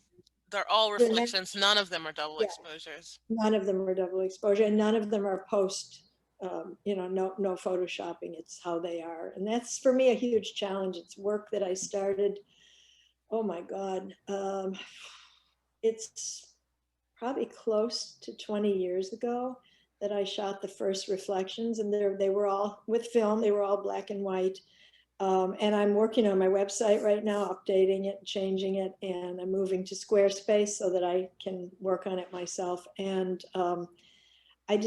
they're not, reflections. None of them are double yeah, exposures. none of them are double exposure, and none of them are post, no photoshopping. It's how they are, and that's for me a huge challenge. It's work that I started, oh my god, it's probably close to 20 years ago that I shot the first reflections, and they were all with film. They were all black and white. And I'm working on my website right now, updating it, changing it, and I'm moving to Squarespace so that I can work on it myself. And I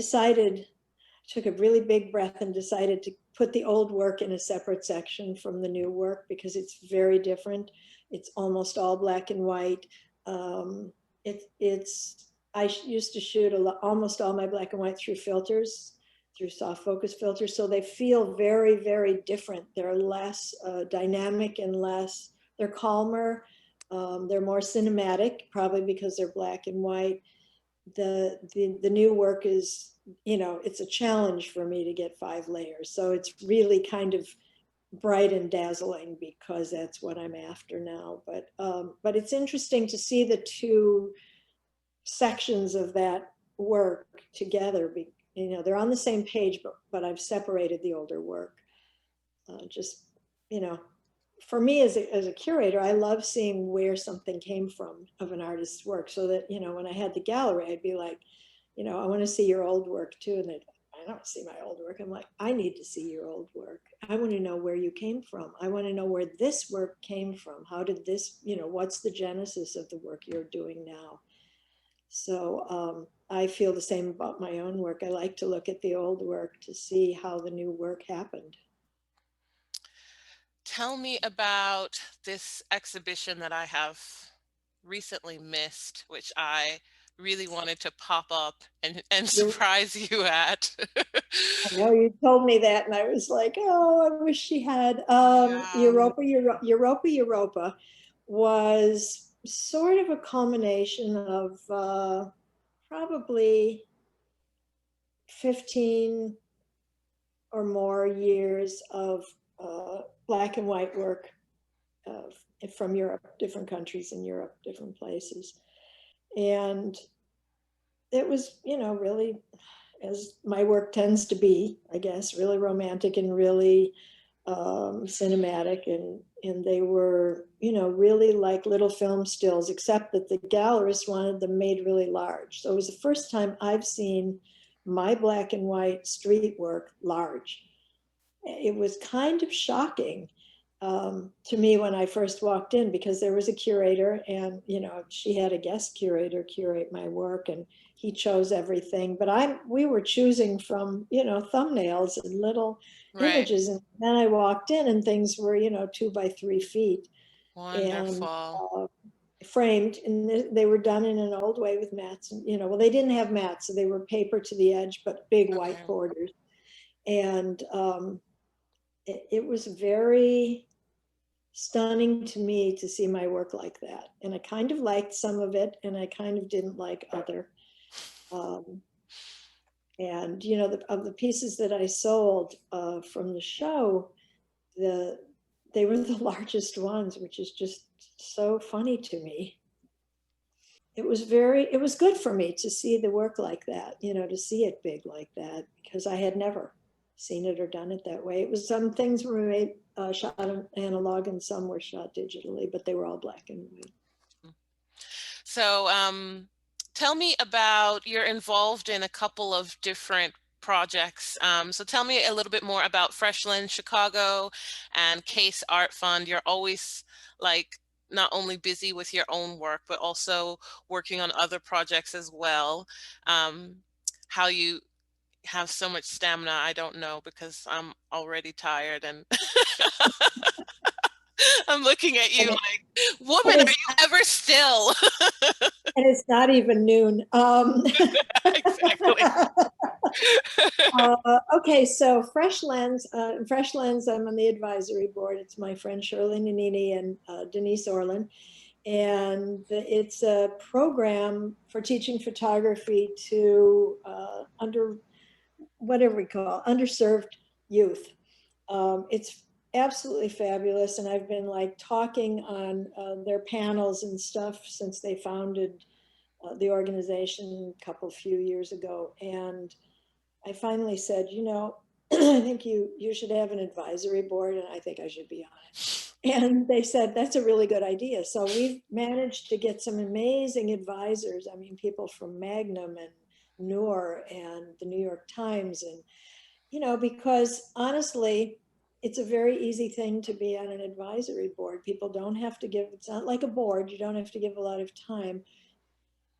took a really big breath and decided to put the old work in a separate section from the new work because it's very different. It's almost all black and white. I used to shoot almost all my black and white through filters, through soft focus filters. So they feel very, very different. They're less dynamic and they're calmer. They're more cinematic, probably because they're black and white. The new work is, it's a challenge for me to get 5 layers. So it's really kind of bright and dazzling because that's what I'm after now. But it's interesting to see the two sections of that work together. They're on the same page, but I've separated the older work. Just, for me as a curator, I love seeing where something came from of an artist's work, so that, when I had the gallery, I'd be like, I want to see your old work too. And I don't see my old work. I'm like, I need to see your old work. I want to know where you came from. I want to know where this work came from. How did this, what's the genesis of the work you're doing now? So I feel the same about my own work. I like to look at the old work to see how the new work happened. Tell me about this exhibition that I have recently missed, which I really wanted to pop up and surprise you at. I know you told me that, and I was like, oh, I wish she had. Yeah. Europa was sort of a culmination of probably 15 or more years of black and white work from Europe, different countries in Europe, different places. And it was, really, as my work tends to be, I guess, really romantic and really cinematic. And they were, really like little film stills, except that the gallerist wanted them made really large. So it was the first time I've seen my black and white street work large. It was kind of shocking to me when I first walked in, because there was a curator, and she had a guest curator curate my work, and he chose everything. But we were choosing from thumbnails and little images, and then I walked in and things were 2 by 3 feet. Wonderful. And framed, and they were done in an old way with mats. And well, they didn't have mats, so they were paper to the edge, but big white borders. And it was very stunning to me to see my work like that. And I kind of liked some of it, and I kind of didn't like other. And of the pieces that I sold from the show, they were the largest ones, which is just so funny to me. It was good for me to see the work like that, to see it big like that, because I had never seen it or done it that way. It was, some things were made shot analog and some were shot digitally, but they were all black and white. So tell me about, you're involved in a couple of different projects. So tell me a little bit more about Freshland Chicago and Case Art Fund. You're always like not only busy with your own work, but also working on other projects as well. How you have so much stamina, I don't know, because I'm already tired and I'm looking at you like, woman, are you ever still? And it's not even noon. Exactly. Okay, so Fresh Lens, I'm on the advisory board. It's my friend Shirley Nanini and Denise Orland. And it's a program for teaching photography to whatever we call underserved youth. It's absolutely fabulous. And I've been like talking on their panels and stuff since they founded the organization a few years ago. And I finally said, I think you should have an advisory board, and I think I should be on it. And they said, that's a really good idea. So we've managed to get some amazing advisors. I mean, people from Magnum and Noor and the New York Times. And, because honestly, it's a very easy thing to be on an advisory board. People don't have to give, it's not like a board. You don't have to give a lot of time.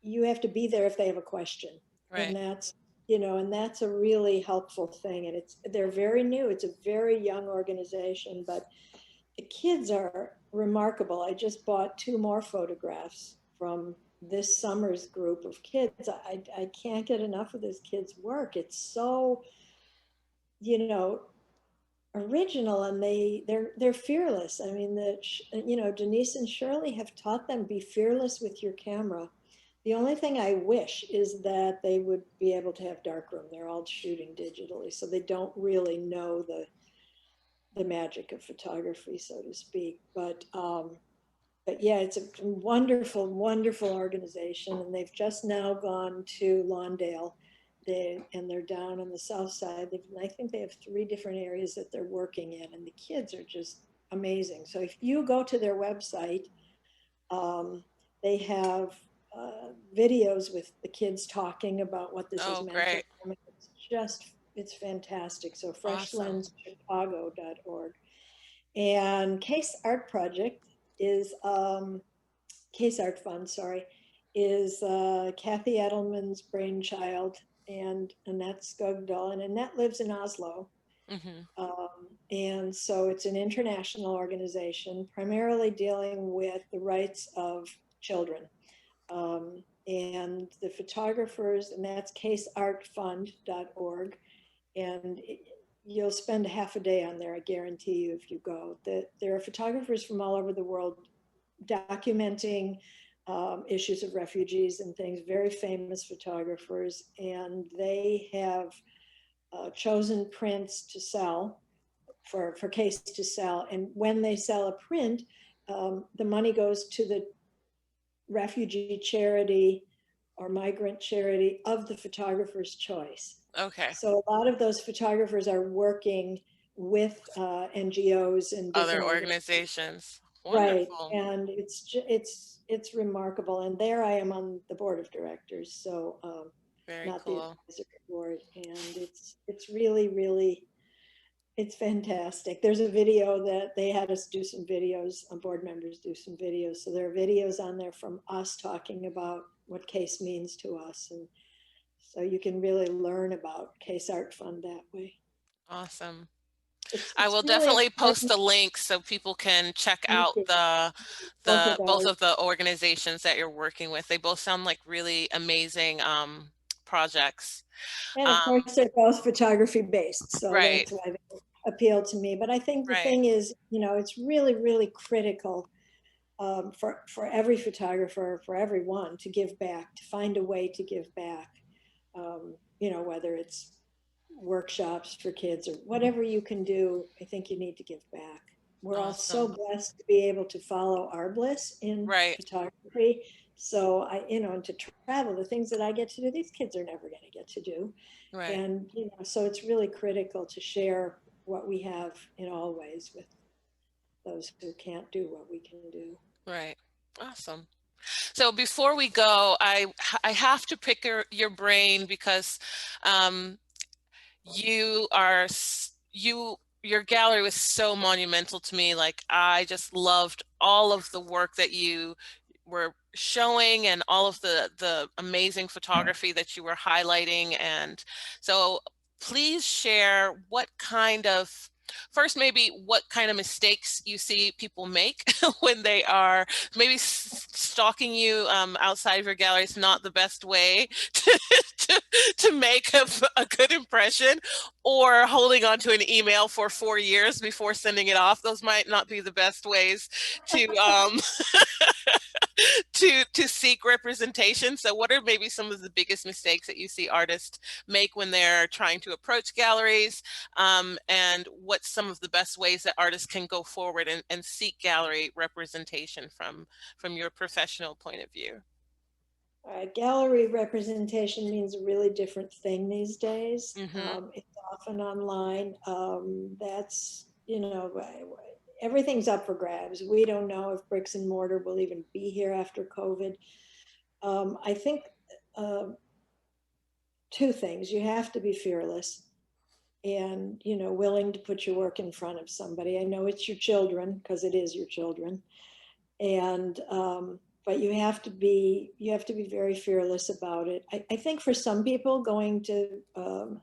You have to be there if they have a question. Right. And that's a really helpful thing. And they're very new. It's a very young organization, but the kids are remarkable. I just bought 2 more photographs from this summer's group of kids. I can't get enough of this kids' work. It's so, original, and they're fearless. I mean, Denise and Shirley have taught them, be fearless with your camera. The only thing I wish is that they would be able to have darkroom. They're all shooting digitally, so they don't really know the magic of photography, so to speak. But yeah, it's a wonderful, wonderful organization, and they've just now gone to Lawndale. They're down on the south side. I think they have 3 different areas that they're working in, and the kids are just amazing. So if you go to their website, they have videos with the kids talking about what this has Oh, meant to great. them. It's fantastic. So Awesome. FreshLensChicago.org. And Case Art Project is, Case Art Fund, sorry, is Kathy Edelman's brainchild, and Annette Skogdahl. And Annette lives in Oslo. Hmm. And so it's an international organization, primarily dealing with the rights of children. And the photographers, and that's caseartfund.org. And you'll spend a half a day on there, I guarantee you, if you go. There are photographers from all over the world documenting issues of refugees and things, very famous photographers, and they have chosen prints to sell for Case to sell. And when they sell a print, the money goes to the refugee charity or migrant charity of the photographer's choice. Okay. So a lot of those photographers are working with NGOs and Other different organizations. organizations. Right, Wonderful. and it's remarkable. And there I am on the board of directors, so Very not the cool. advisory board. And it's really, really, it's fantastic. There's a video that they had us do some videos, board members do some videos. So there are videos on there from us talking about what Case means to us. And so you can really learn about Case Art Fund that way. Awesome. I It's will really definitely post important. a link so people can check Thank out you. Both of both those. of the organizations that you're working with. They both sound like really amazing projects. And of Um, course, they're both photography based. So right, that's why they appeal to me. But I think the right, thing is, it's really, really critical for every photographer, for everyone to give back, to find a way to give back. Whether it's workshops for kids or whatever you can do, I think you need to give back. We're all so awesome. blessed to be able to follow our bliss in Right, photography. So and to travel, the things that I get to do, these kids are never going to get to do. right, And, so it's really critical to share what we have in all ways with those who can't do what we can do. right. Awesome. So before we go, I have to pick your brain because um, you are your gallery was so monumental to me. Like I just loved all of the work that you were showing and all of the amazing photography that you were highlighting. And so please share first maybe what kind of mistakes you see people make when they are maybe stalking you outside of your gallery is not the best way to, to make a good impression, or holding on to an email for 4 years before sending it off. Those might not be the best ways to to seek representation. So what are maybe some of the biggest mistakes that you see artists make when they're trying to approach galleries? And what's some of the best ways that artists can go forward and seek gallery representation from your professional point of view? Gallery representation means a really different thing these days. Mm-hmm. It's often online. That's, everything's up for grabs. We don't know if bricks and mortar will even be here after COVID. I think two things. You have to be fearless and, willing to put your work in front of somebody. I know it's your children, because it is your children. And but you have to be very fearless about it. I think for some people, going to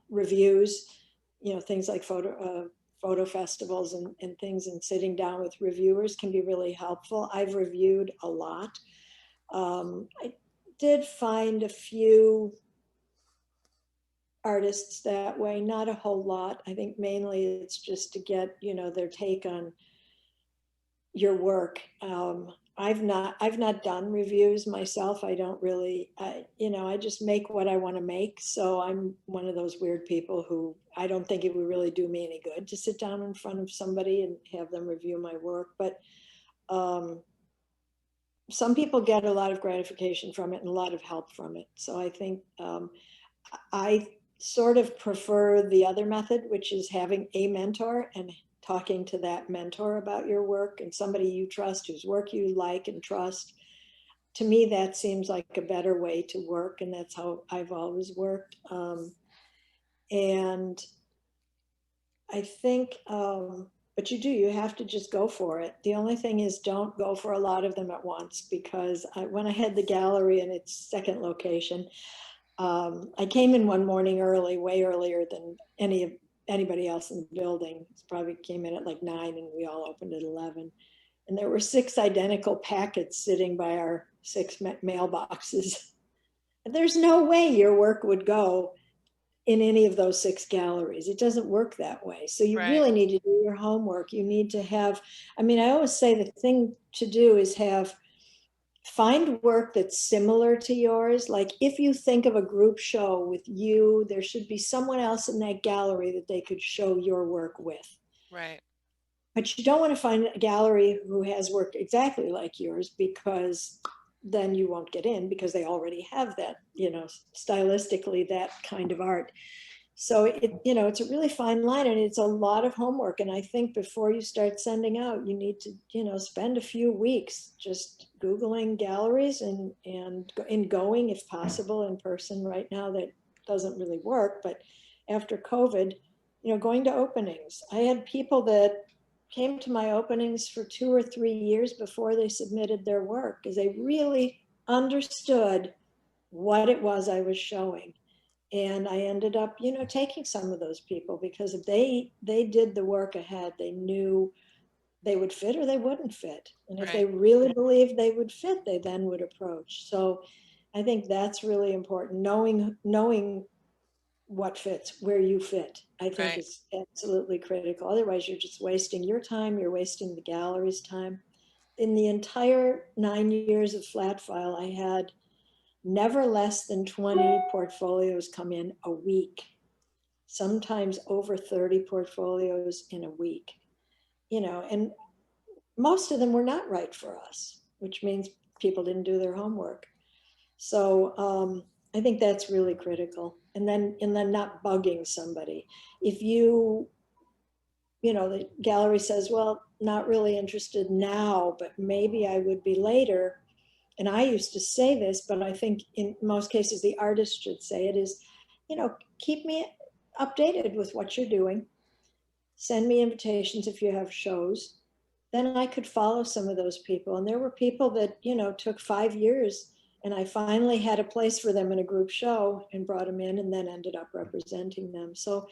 reviews, things like photo festivals and things, and sitting down with reviewers can be really helpful. I've reviewed a lot. I did find a few artists that way, not a whole lot. I think mainly it's just to get, their take on your work. I've not done reviews myself. I don't really, I just make what I want to make. So I'm one of those weird people who, I don't think it would really do me any good to sit down in front of somebody and have them review my work. But some people get a lot of gratification from it and a lot of help from it. So I think I sort of prefer the other method, which is having a mentor and talking to that mentor about your work, and somebody you trust, whose work you like and trust. To me, that seems like a better way to work, and that's how I've always worked. And I think, but you have to just go for it. The only thing is, don't go for a lot of them at once, because when I had the gallery in its second location, I came in one morning early, way earlier than anybody else in the building. It probably came in at like 9 and we all opened at 11. And there were 6 identical packets sitting by our 6 mailboxes. And there's no way your work would go in any of those 6 galleries. It doesn't work that way. So you Right. really need to do your homework. You need to have, I always say the thing to do is find work that's similar to yours. Like, if you think of a group show with you, there should be someone else in that gallery that they could show your work with. Right. But you don't want to find a gallery who has work exactly like yours, because then you won't get in, because they already have that, stylistically, that kind of art. So it's a really fine line, and it's a lot of homework. And I think before you start sending out, you need to, spend a few weeks just Googling galleries and going, if possible, in person. Right now that doesn't really work, but after COVID, going to openings. I had people that came to my openings for 2 or 3 years before they submitted their work, because they really understood what it was I was showing. And I ended up, taking some of those people, because if they did the work ahead, they knew they would fit or they wouldn't fit. And if they Right. really believed they would fit, they then would approach. So I think that's really important. Knowing what fits, where you fit, I think Right. is absolutely critical. Otherwise, you're just wasting your time. You're wasting the gallery's time. In the entire 9 years of Flat File, I had never less than 20 portfolios come in a week, sometimes over 30 portfolios in a week, and most of them were not right for us, which means people didn't do their homework. So I think that's really critical. And then not bugging somebody. If the gallery says, well, not really interested now, but maybe I would be later. And I used to say this, but I think in most cases the artist should say it, is, keep me updated with what you're doing. Send me invitations if you have shows. Then I could follow some of those people. And there were people that, took 5 years, and I finally had a place for them in a group show and brought them in, and then ended up representing them. So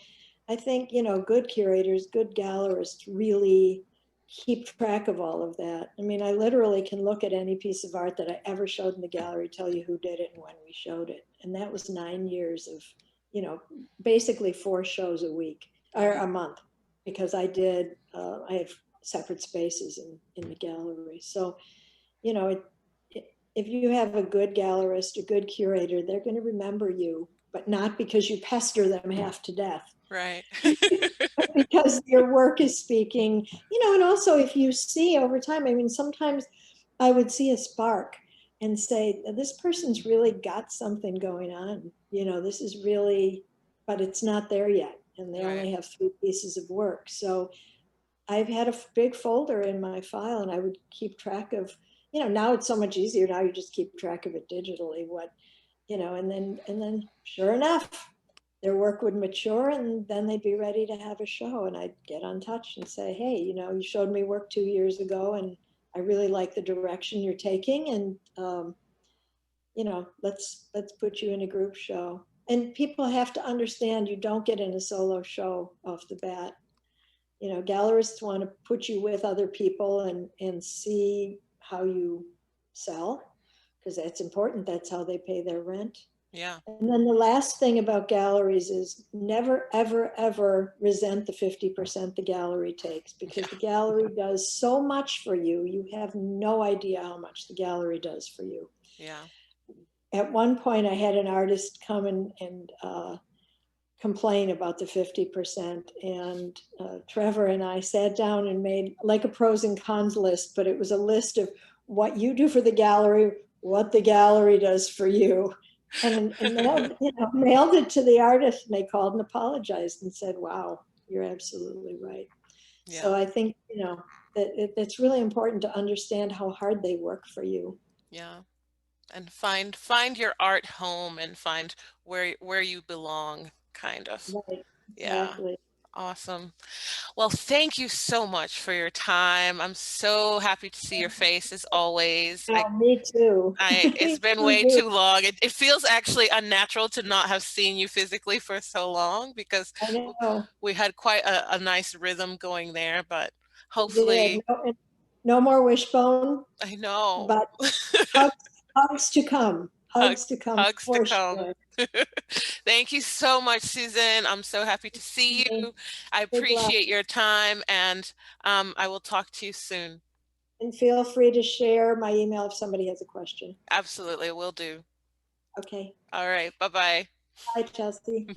I think, good curators, good gallerists really keep track of all of that. I mean, I literally can look at any piece of art that I ever showed in the gallery, tell you who did it and when we showed it. And that was 9 years of, basically 4 shows a week or a month, because I had separate spaces in the gallery. So, if you have a good gallerist, a good curator, they're going to remember you, but not because you pester them half to death. Right. Because your work is speaking, and also if you see over time, I mean, sometimes I would see a spark and say, this person's really got something going on, this is really, but it's not there yet. And they only have 3 pieces of work. So I've had a big folder in my file, and I would keep track of, now it's so much easier. Now you just keep track of it digitally, and then sure enough, their work would mature, and then they'd be ready to have a show. And I'd get on touch and say, hey, you showed me work 2 years ago, and I really like the direction you're taking. And, let's put you in a group show. And people have to understand, you don't get in a solo show off the bat. Gallerists want to put you with other people and see how you sell, because that's important. That's how they pay their rent. Yeah. And then the last thing about galleries is never, ever, ever resent the 50% the gallery takes, because the gallery does so much for you. You have no idea how much the gallery does for you. Yeah. At one point, I had an artist come and complain about the 50%. And Trevor and I sat down and made like a pros and cons list, but it was a list of what you do for the gallery, what the gallery does for you. And mailed it to the artist, and they called and apologized and said, wow, you're absolutely right. Yeah. So I think, that it's really important to understand how hard they work for you. Yeah. And find your art home, and find where you belong, kind of. Right. Yeah. Exactly. Awesome. Well, thank you so much for your time. I'm so happy to see your face as always. Me too. It's been way too long. It feels actually unnatural to not have seen you physically for so long, because I know. we had quite a nice rhythm going there, but hopefully. No more wishbone. I know. But hugs to come. Hugs to come. Hugs to come. Sure. Thank you so much, Susan. I'm so happy to see you. I appreciate your time, and I will talk to you soon. And feel free to share my email if somebody has a question. Absolutely, will do. Okay. All right. Bye-bye. Bye, Chelsea.